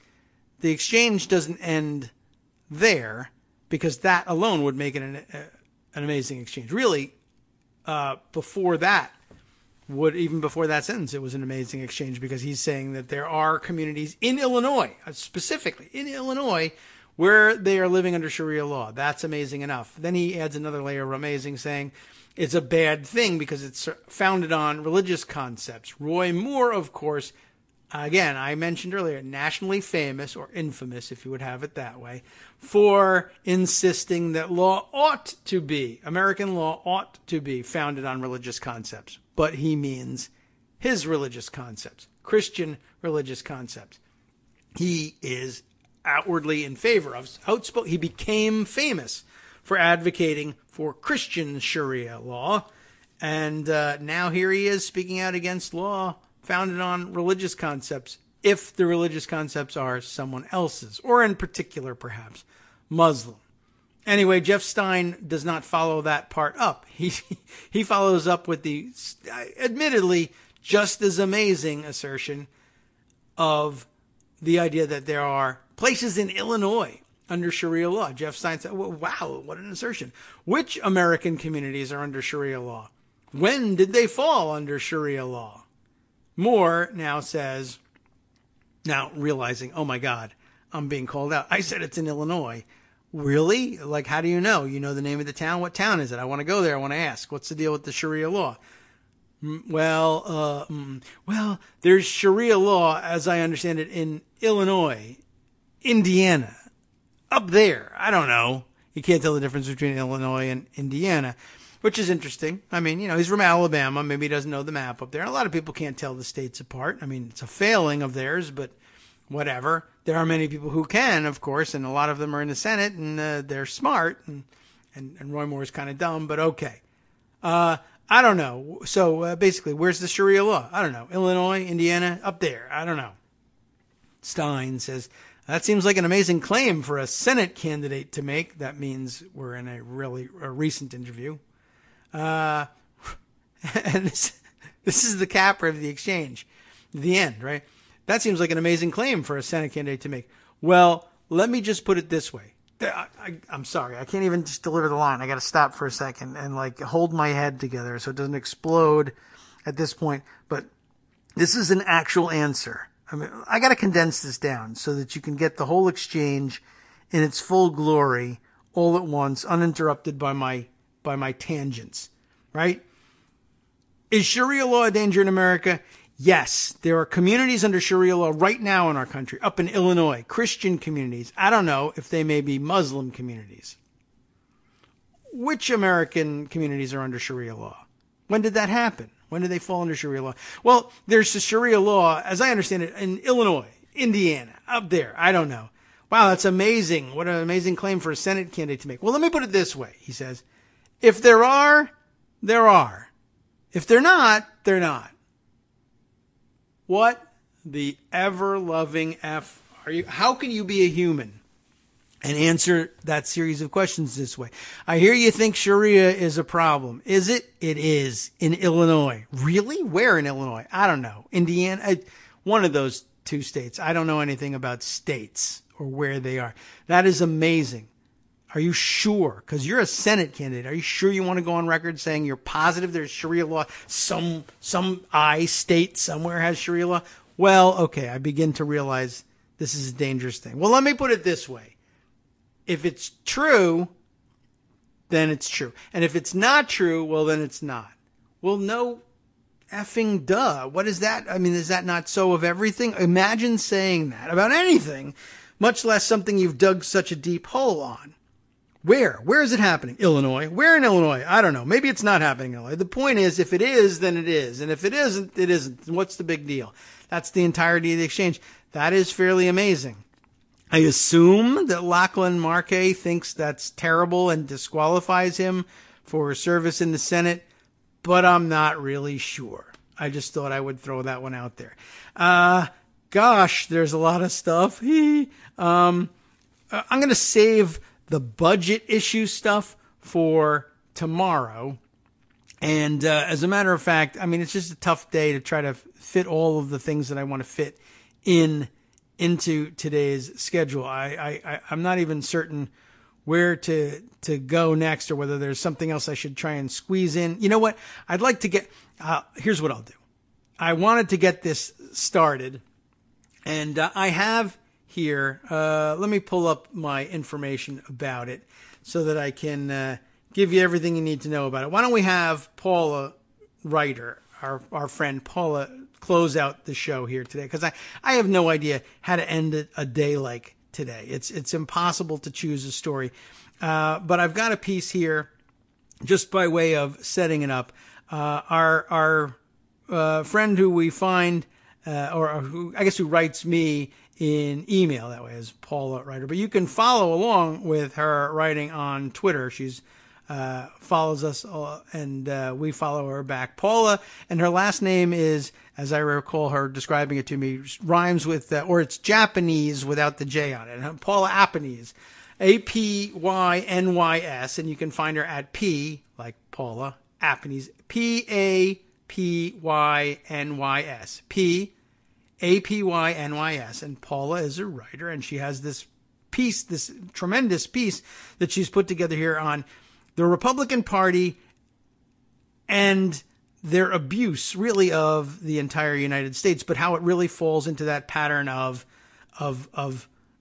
exchange doesn't end there, because that alone would make it an amazing exchange. Really, before that, would, even before that sentence, it was an amazing exchange, because he's saying that there are communities in Illinois, specifically in Illinois, where they are living under Sharia law. That's amazing enough. Then he adds another layer of amazing, saying it's a bad thing because it's founded on religious concepts. Roy Moore, of course, again, I mentioned earlier, nationally famous, or infamous if you would have it that way, for insisting that American law ought to be founded on religious concepts. But he means his religious concepts, Christian religious concepts. He is outwardly in favor of, outspoken. He became famous for advocating for Christian Sharia law. And now here he is speaking out against law founded on religious concepts, if the religious concepts are someone else's, or in particular, perhaps, Muslim. Anyway, Jeff Stein does not follow that part up. He follows up with the, admittedly, just as amazing assertion of the idea that there are places in Illinois under Sharia law. Jeff Stein said, well, wow, what an assertion. Which American communities are under Sharia law? When did they fall under Sharia law? Moore now says, now realizing, oh my God, I'm being called out. I said it's in Illinois. Really? Like, how do you know? You know the name of the town? What town is it? I want to go there. I want to ask. What's the deal with the Sharia law? Well, there's Sharia law, as I understand it, in Illinois, Indiana, up there. I don't know. You can't tell the difference between Illinois and Indiana, which is interesting. I mean, he's from Alabama. Maybe he doesn't know the map up there. A lot of people can't tell the states apart. I mean, it's a failing of theirs, but whatever. There are many people who can, of course, and a lot of them are in the Senate, and they're smart, and Roy Moore is kind of dumb, but okay. I don't know. So basically, where's the Sharia law? I don't know. Illinois, Indiana, up there. I don't know. Stein says, that seems like an amazing claim for a Senate candidate to make. That means we're in a recent interview. And this is the capper of the exchange. The end, right? That seems like an amazing claim for a Senate candidate to make. Well, let me just put it this way. I'm sorry. I can't even just deliver the line. I got to stop for a second and hold my head together so it doesn't explode at this point. But this is an actual answer. I mean, I got to condense this down so that you can get the whole exchange in its full glory all at once, uninterrupted by my tangents, right? Is Sharia law a danger in America? Yes, there are communities under Sharia law right now in our country, up in Illinois, Christian communities. I don't know if they may be Muslim communities. Which American communities are under Sharia law? When did that happen? When did they fall under Sharia law? Well, there's the Sharia law, as I understand it, in Illinois, Indiana, up there. I don't know. Wow, that's amazing. What an amazing claim for a Senate candidate to make. Well, let me put it this way, he says. If there are, there are. If they're not, they're not. What the ever-loving F are you? How can you be a human and answer that series of questions this way? I hear you think Sharia is a problem. Is it? It is in Illinois. Really? Where in Illinois? I don't know. Indiana? One of those two states. I don't know anything about states or where they are. That is amazing. Are you sure? Because you're a Senate candidate. Are you sure you want to go on record saying you're positive there's Sharia law? Some state somewhere has Sharia law? Well, okay, I begin to realize this is a dangerous thing. Well, let me put it this way. If it's true, then it's true. And if it's not true, well, then it's not. Well, no effing duh. What is that? I mean, is that not so of everything? Imagine saying that about anything, much less something you've dug such a deep hole on. Where? Where is it happening? Illinois. Where in Illinois? I don't know. Maybe it's not happening in Illinois. The point is, if it is, then it is. And if it isn't, it isn't. What's the big deal? That's the entirety of the exchange. That is fairly amazing. I assume that Lachlan Markay thinks that's terrible and disqualifies him for service in the Senate, but I'm not really sure. I just thought I would throw that one out there. Gosh, there's a lot of stuff. I'm going to save the budget issue stuff for tomorrow. And as a matter of fact, I mean, it's just a tough day to try to fit all of the things that I want to fit into today's schedule. I'm not even certain where to go next, or whether there's something else I should try and squeeze in. You know what? I'd like to get, here's what I'll do. I wanted to get this started, and I have here, let me pull up my information about it so that I can give you everything you need to know about it. Why don't we have Paula Ryder, our friend Paula, close out the show here today, because I have no idea how to end a day like today. It's impossible to choose a story. But I've got a piece here just by way of setting it up. Our friend who we find, or who I guess who writes me in email that way is Paula Ryder. But you can follow along with her writing on Twitter. She's follows us, and we follow her back. Paula, and her last name is, as I recall her describing it to me, rhymes with, or it's Japanese without the J on it. Paula Apynys, Apynys, and you can find her at P, like Paula, Apynys, Papynys, Apynys, and Paula is a writer, and she has this piece, this tremendous piece that she's put together here on the Republican Party and their abuse, really, of the entire United States, but how it really falls into that pattern of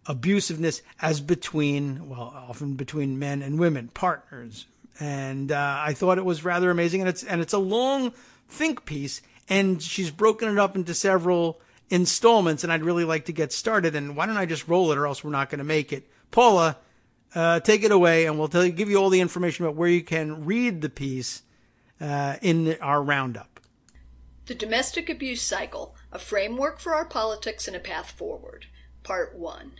abusiveness as between, well, often between men and women, partners. And I thought it was rather amazing, and it's a long think piece, and she's broken it up into several installments, and I'd really like to get started. And why don't I just roll it, or else we're not going to make it. Paula, take it away, and we'll give you all the information about where you can read the piece in our roundup. The Domestic Abuse Cycle, a Framework for Our Politics and a Path Forward, Part 1.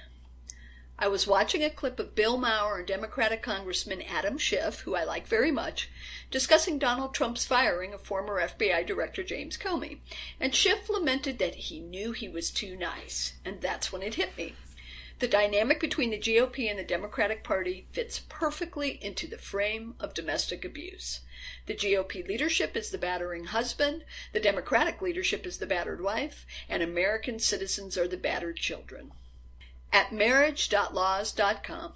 I was watching a clip of Bill Maher and Democratic Congressman Adam Schiff, who I like very much, discussing Donald Trump's firing of former FBI Director James Comey, and Schiff lamented that he knew he was too nice, and that's when it hit me. The dynamic between the GOP and the Democratic Party fits perfectly into the frame of domestic abuse. The GOP leadership is the battering husband, the Democratic leadership is the battered wife, and American citizens are the battered children. At marriage.laws.com,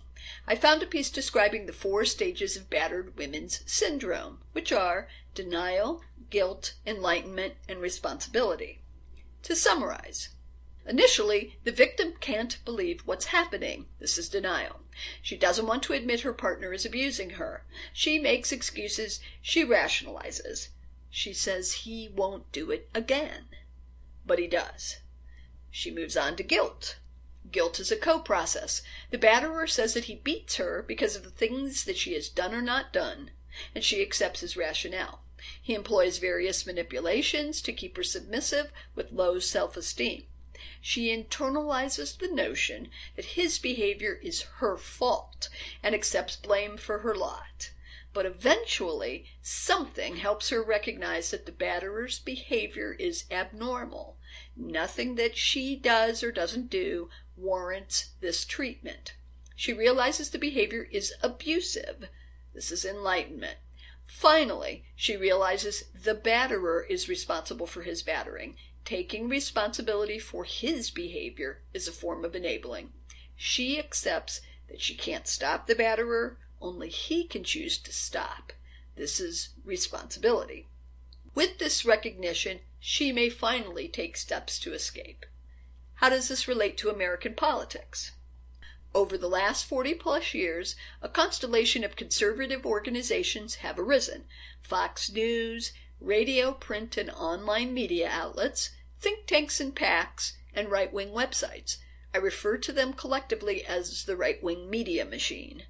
I found a piece describing the 4 stages of battered women's syndrome, which are denial, guilt, enlightenment, and responsibility. To summarize, initially, the victim can't believe what's happening. This is denial. She doesn't want to admit her partner is abusing her. She makes excuses. She rationalizes. She says he won't do it again. But he does. She moves on to guilt. Guilt is a co-process. The batterer says that he beats her because of the things that she has done or not done, and she accepts his rationale. He employs various manipulations to keep her submissive with low self-esteem. She internalizes the notion that his behavior is her fault and accepts blame for her lot. But eventually, something helps her recognize that the batterer's behavior is abnormal. Nothing that she does or doesn't do warrants this treatment. She realizes the behavior is abusive. This is enlightenment. Finally, she realizes the batterer is responsible for his battering. Taking responsibility for his behavior is a form of enabling. She accepts that she can't stop the batterer, only he can choose to stop. This is responsibility. With this recognition, she may finally take steps to escape. How does this relate to American politics? Over the last 40-plus years, a constellation of conservative organizations have arisen. Fox News, radio, print, and online media outlets, think tanks and PACs, and right-wing websites. I refer to them collectively as the right-wing media machine.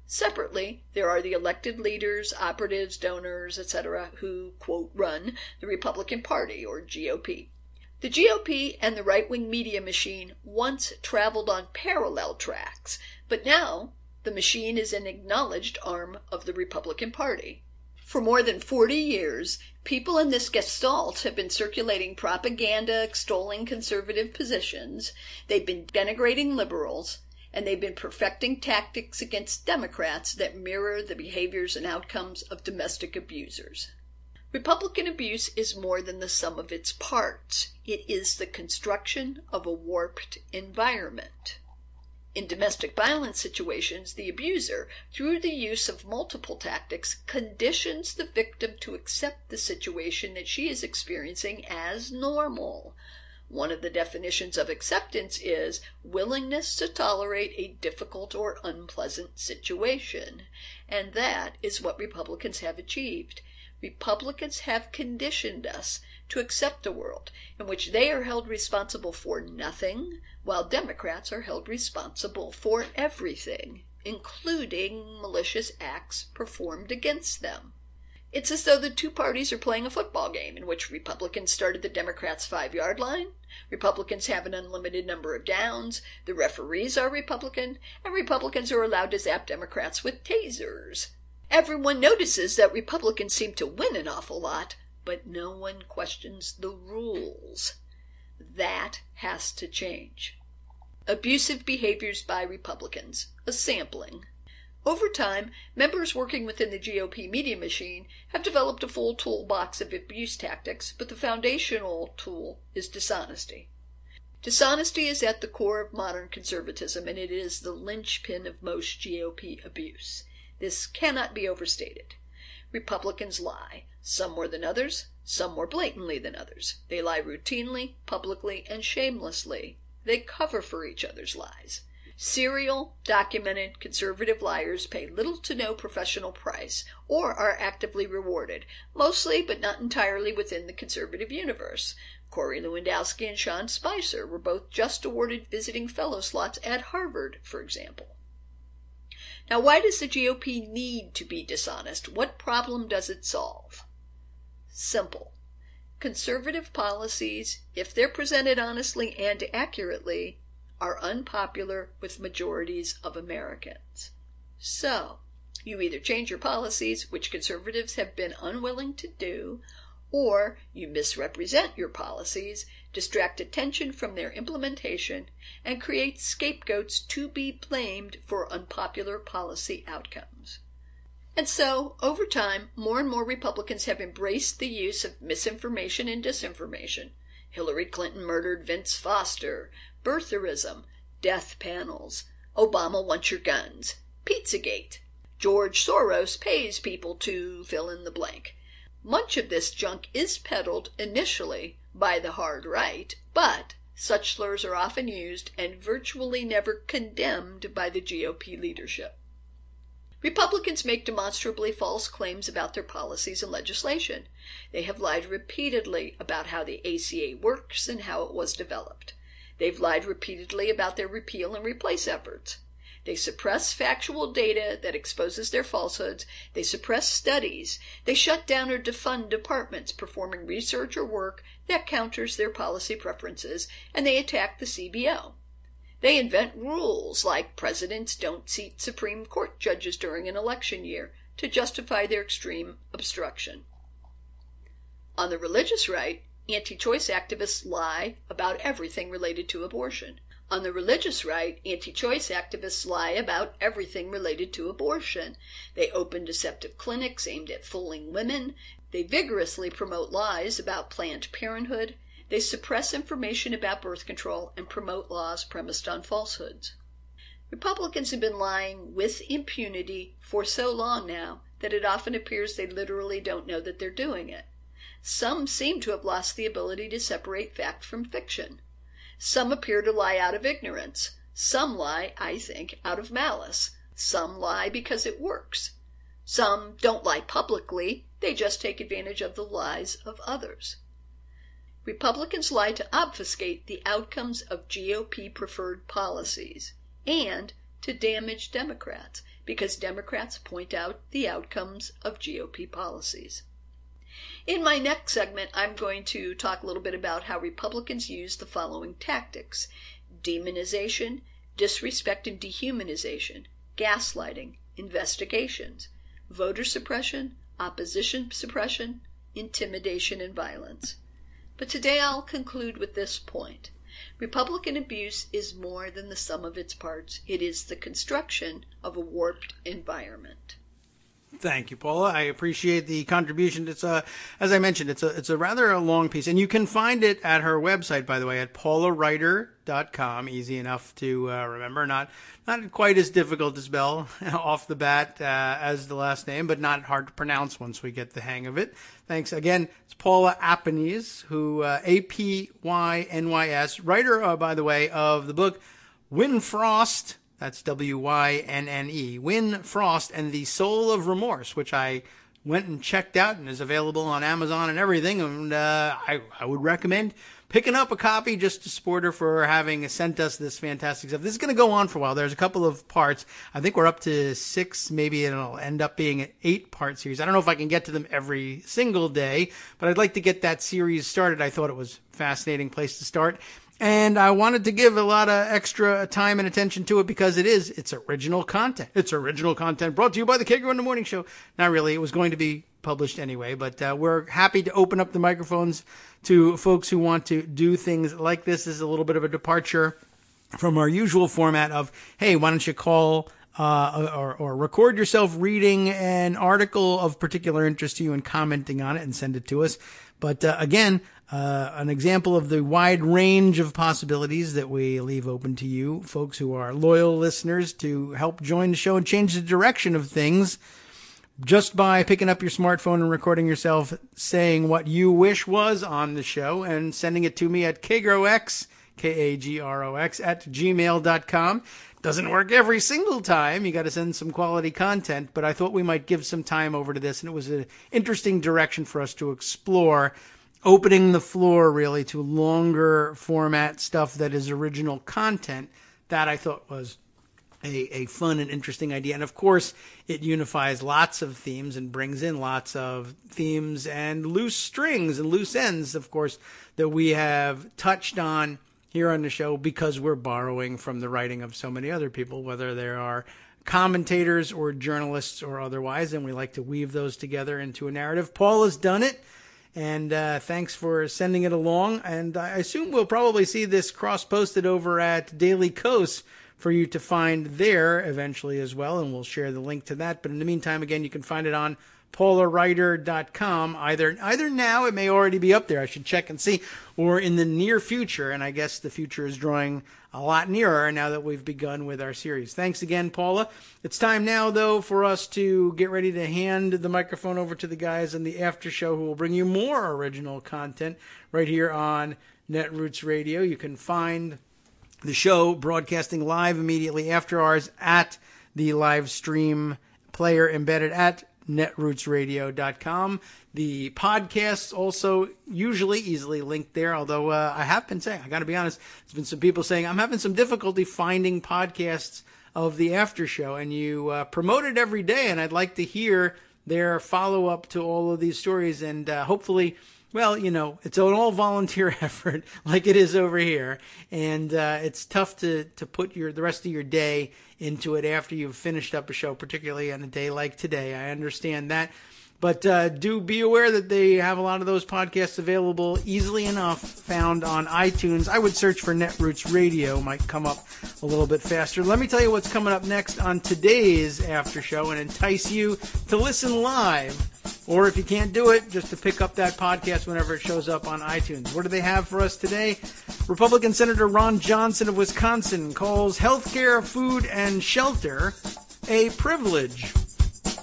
Separately, there are the elected leaders, operatives, donors, etc., who, quote, run the Republican Party, or GOP. The GOP and the right-wing media machine once traveled on parallel tracks, but now the machine is an acknowledged arm of the Republican Party. For more than 40 years, people in this gestalt have been circulating propaganda extolling conservative positions, they've been denigrating liberals, and they've been perfecting tactics against Democrats that mirror the behaviors and outcomes of domestic abusers. Republican abuse is more than the sum of its parts. It is the construction of a warped environment. In domestic violence situations, the abuser, through the use of multiple tactics, conditions the victim to accept the situation that she is experiencing as normal. One of the definitions of acceptance is willingness to tolerate a difficult or unpleasant situation. And that is what Republicans have achieved. Republicans have conditioned us to accept a world in which they are held responsible for nothing, while Democrats are held responsible for everything, including malicious acts performed against them. It's as though the two parties are playing a football game in which Republicans start at the Democrats' 5-yard line, Republicans have an unlimited number of downs, the referees are Republican, and Republicans are allowed to zap Democrats with tasers. Everyone notices that Republicans seem to win an awful lot, but no one questions the rules. That has to change. Abusive behaviors by Republicans. A sampling. Over time, members working within the GOP media machine have developed a full toolbox of abuse tactics, but the foundational tool is dishonesty. Dishonesty is at the core of modern conservatism, and it is the linchpin of most GOP abuse. This cannot be overstated. Republicans lie, some more than others, some more blatantly than others. They lie routinely, publicly, and shamelessly. They cover for each other's lies. Serial, documented, conservative liars pay little to no professional price or are actively rewarded, mostly but not entirely within the conservative universe. Corey Lewandowski and Sean Spicer were both just awarded visiting fellow slots at Harvard, for example. Now, why does the GOP need to be dishonest? What problem does it solve? Simple. Conservative policies, if they're presented honestly and accurately, are unpopular with majorities of Americans. So, you either change your policies, which conservatives have been unwilling to do, or you misrepresent your policies, distract attention from their implementation, and create scapegoats to be blamed for unpopular policy outcomes. And so, over time, more and more Republicans have embraced the use of misinformation and disinformation. Hillary Clinton murdered Vince Foster, birtherism, death panels, Obama wants your guns, Pizzagate, George Soros pays people to fill in the blank. Much of this junk is peddled initially by the hard right, but such slurs are often used and virtually never condemned by the GOP leadership. Republicans make demonstrably false claims about their policies and legislation. They have lied repeatedly about how the ACA works and how it was developed. They've lied repeatedly about their repeal and replace efforts. They suppress factual data that exposes their falsehoods. They suppress studies. They shut down or defund departments performing research or work that counters their policy preferences, and they attack the CBO. They invent rules like presidents don't seat Supreme Court judges during an election year to justify their extreme obstruction. On the religious right, anti-choice activists lie about everything related to abortion. On the religious right, anti-choice activists lie about everything related to abortion. They open deceptive clinics aimed at fooling women. They vigorously promote lies about Planned Parenthood. They suppress information about birth control and promote laws premised on falsehoods. Republicans have been lying with impunity for so long now that it often appears they literally don't know that they're doing it. Some seem to have lost the ability to separate fact from fiction. Some appear to lie out of ignorance. Some lie, I think, out of malice. Some lie because it works. Some don't lie publicly, they just take advantage of the lies of others. Republicans lie to obfuscate the outcomes of GOP-preferred policies and to damage Democrats, because Democrats point out the outcomes of GOP policies. In my next segment, I'm going to talk a little bit about how Republicans use the following tactics: demonization, disrespect and dehumanization, gaslighting, investigations, voter suppression, opposition suppression, intimidation, and violence. But today I'll conclude with this point. Republican abuse is more than the sum of its parts. It is the construction of a warped environment. Thank you, Paula. I appreciate the contribution. It's as I mentioned, it's a rather a long piece, and you can find it at her website, by the way, at paulawriter.com. Easy enough to remember. Not quite as difficult to spell off the bat as the last name, but not hard to pronounce once we get the hang of it. Thanks again. It's Paula Apynys, who Apynys, writer, by the way, of the book Wynne Frost. That's Wynne. Wynne Frost and the Soul of Remorse, which I went and checked out and is available on Amazon and everything. And I would recommend picking up a copy just to support her for having sent us this fantastic stuff. This is going to go on for a while. There's a couple of parts. I think we're up to 6. Maybe it'll end up being an 8-part series. I don't know if I can get to them every single day, but I'd like to get that series started. I thought it was a fascinating place to start. And I wanted to give a lot of extra time and attention to it because it's original content. It's original content brought to you by the Kagro in the Morning Show. Not really. It was going to be published anyway, but we're happy to open up the microphones to folks who want to do things like this. This is a little bit of a departure from our usual format of, hey, why don't you call or record yourself reading an article of particular interest to you and commenting on it and send it to us. But again, an example of the wide range of possibilities that we leave open to you, folks who are loyal listeners, to help join the show and change the direction of things just by picking up your smartphone and recording yourself saying what you wish was on the show and sending it to me at Kagrox, Kagrox, at gmail.com. Doesn't work every single time. You got to send some quality content, but I thought we might give some time over to this, and it was an interesting direction for us to explore, opening the floor really to longer format stuff that is original content. That I thought was a fun and interesting idea. And of course, it unifies lots of themes and brings in lots of themes and loose strings and loose ends, of course, that we have touched on here on the show because we're borrowing from the writing of so many other people, whether there are commentators or journalists or otherwise, and we like to weave those together into a narrative. Paul has done it, and thanks for sending it along. And I assume we'll probably see this cross-posted over at Daily Kos for you to find there eventually as well, and we'll share the link to that. But in the meantime, again, you can find it on paulawriter.com. Either now, it may already be up there, I should check and see, or in the near future, and I guess the future is drawing a lot nearer now that we've begun with our series. Thanks again, Paula. It's time now, though, for us to get ready to hand the microphone over to the guys in the after show who will bring you more original content right here on Netroots Radio. You can find the show broadcasting live immediately after ours at the live stream player embedded at netrootsradio.com. The podcasts also usually easily linked there, although I have been saying, I got to be honest, there's been some people saying I'm having some difficulty finding podcasts of the after show, and you promote it every day, and I'd like to hear their follow-up to all of these stories, and hopefully, well, you know, it's an all-volunteer effort like it is over here, and it's tough to put the rest of your day into it after you've finished up a show, particularly on a day like today. I understand that. But do be aware that they have a lot of those podcasts available easily enough, found on iTunes. I would search for Netroots Radio, might come up a little bit faster. Let me tell you what's coming up next on today's after show and entice you to listen live. Or if you can't do it, just to pick up that podcast whenever it shows up on iTunes. What do they have for us today? Republican Senator Ron Johnson of Wisconsin calls healthcare, food, and shelter a privilege.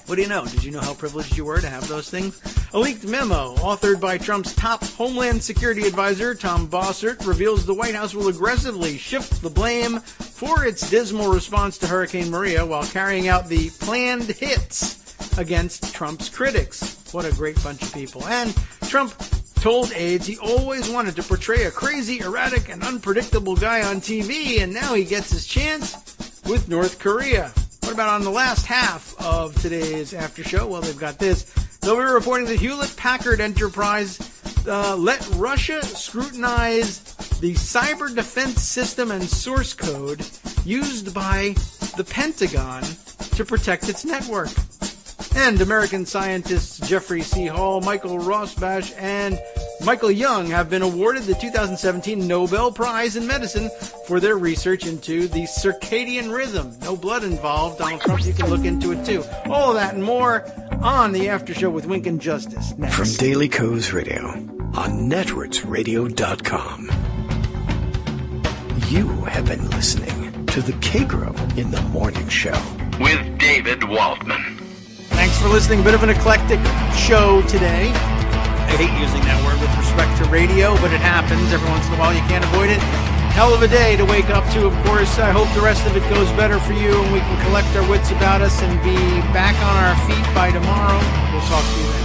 What do you know? Did you know how privileged you were to have those things? A leaked memo authored by Trump's top Homeland Security advisor, Tom Bossert, reveals the White House will aggressively shift the blame for its dismal response to Hurricane Maria while carrying out the planned hits against Trump's critics. What a great bunch of people. And Trump told aides he always wanted to portray a crazy, erratic, and unpredictable guy on TV, and now he gets his chance with North Korea. What about on the last half of today's after show? Well, they've got this. They'll be reporting that Hewlett-Packard Enterprise let Russia scrutinize the cyber defense system and source code used by the Pentagon to protect its network. And American scientists Jeffrey C. Hall, Michael Rosbash, and Michael Young have been awarded the 2017 Nobel Prize in Medicine for their research into the circadian rhythm. No blood involved. Donald Trump, you can look into it too. All of that and more on the After Show with Wink and Justice. Next. From Daily Kos Radio on netrootsradio.com. You have been listening to the Kagro in the Morning Show with David Waldman. Thanks for listening. A bit of an eclectic show today. I hate using that word with respect to radio, but it happens every once in a while. You can't avoid it. Hell of a day to wake up to, of course. I hope the rest of it goes better for you and we can collect our wits about us and be back on our feet by tomorrow. We'll talk to you then.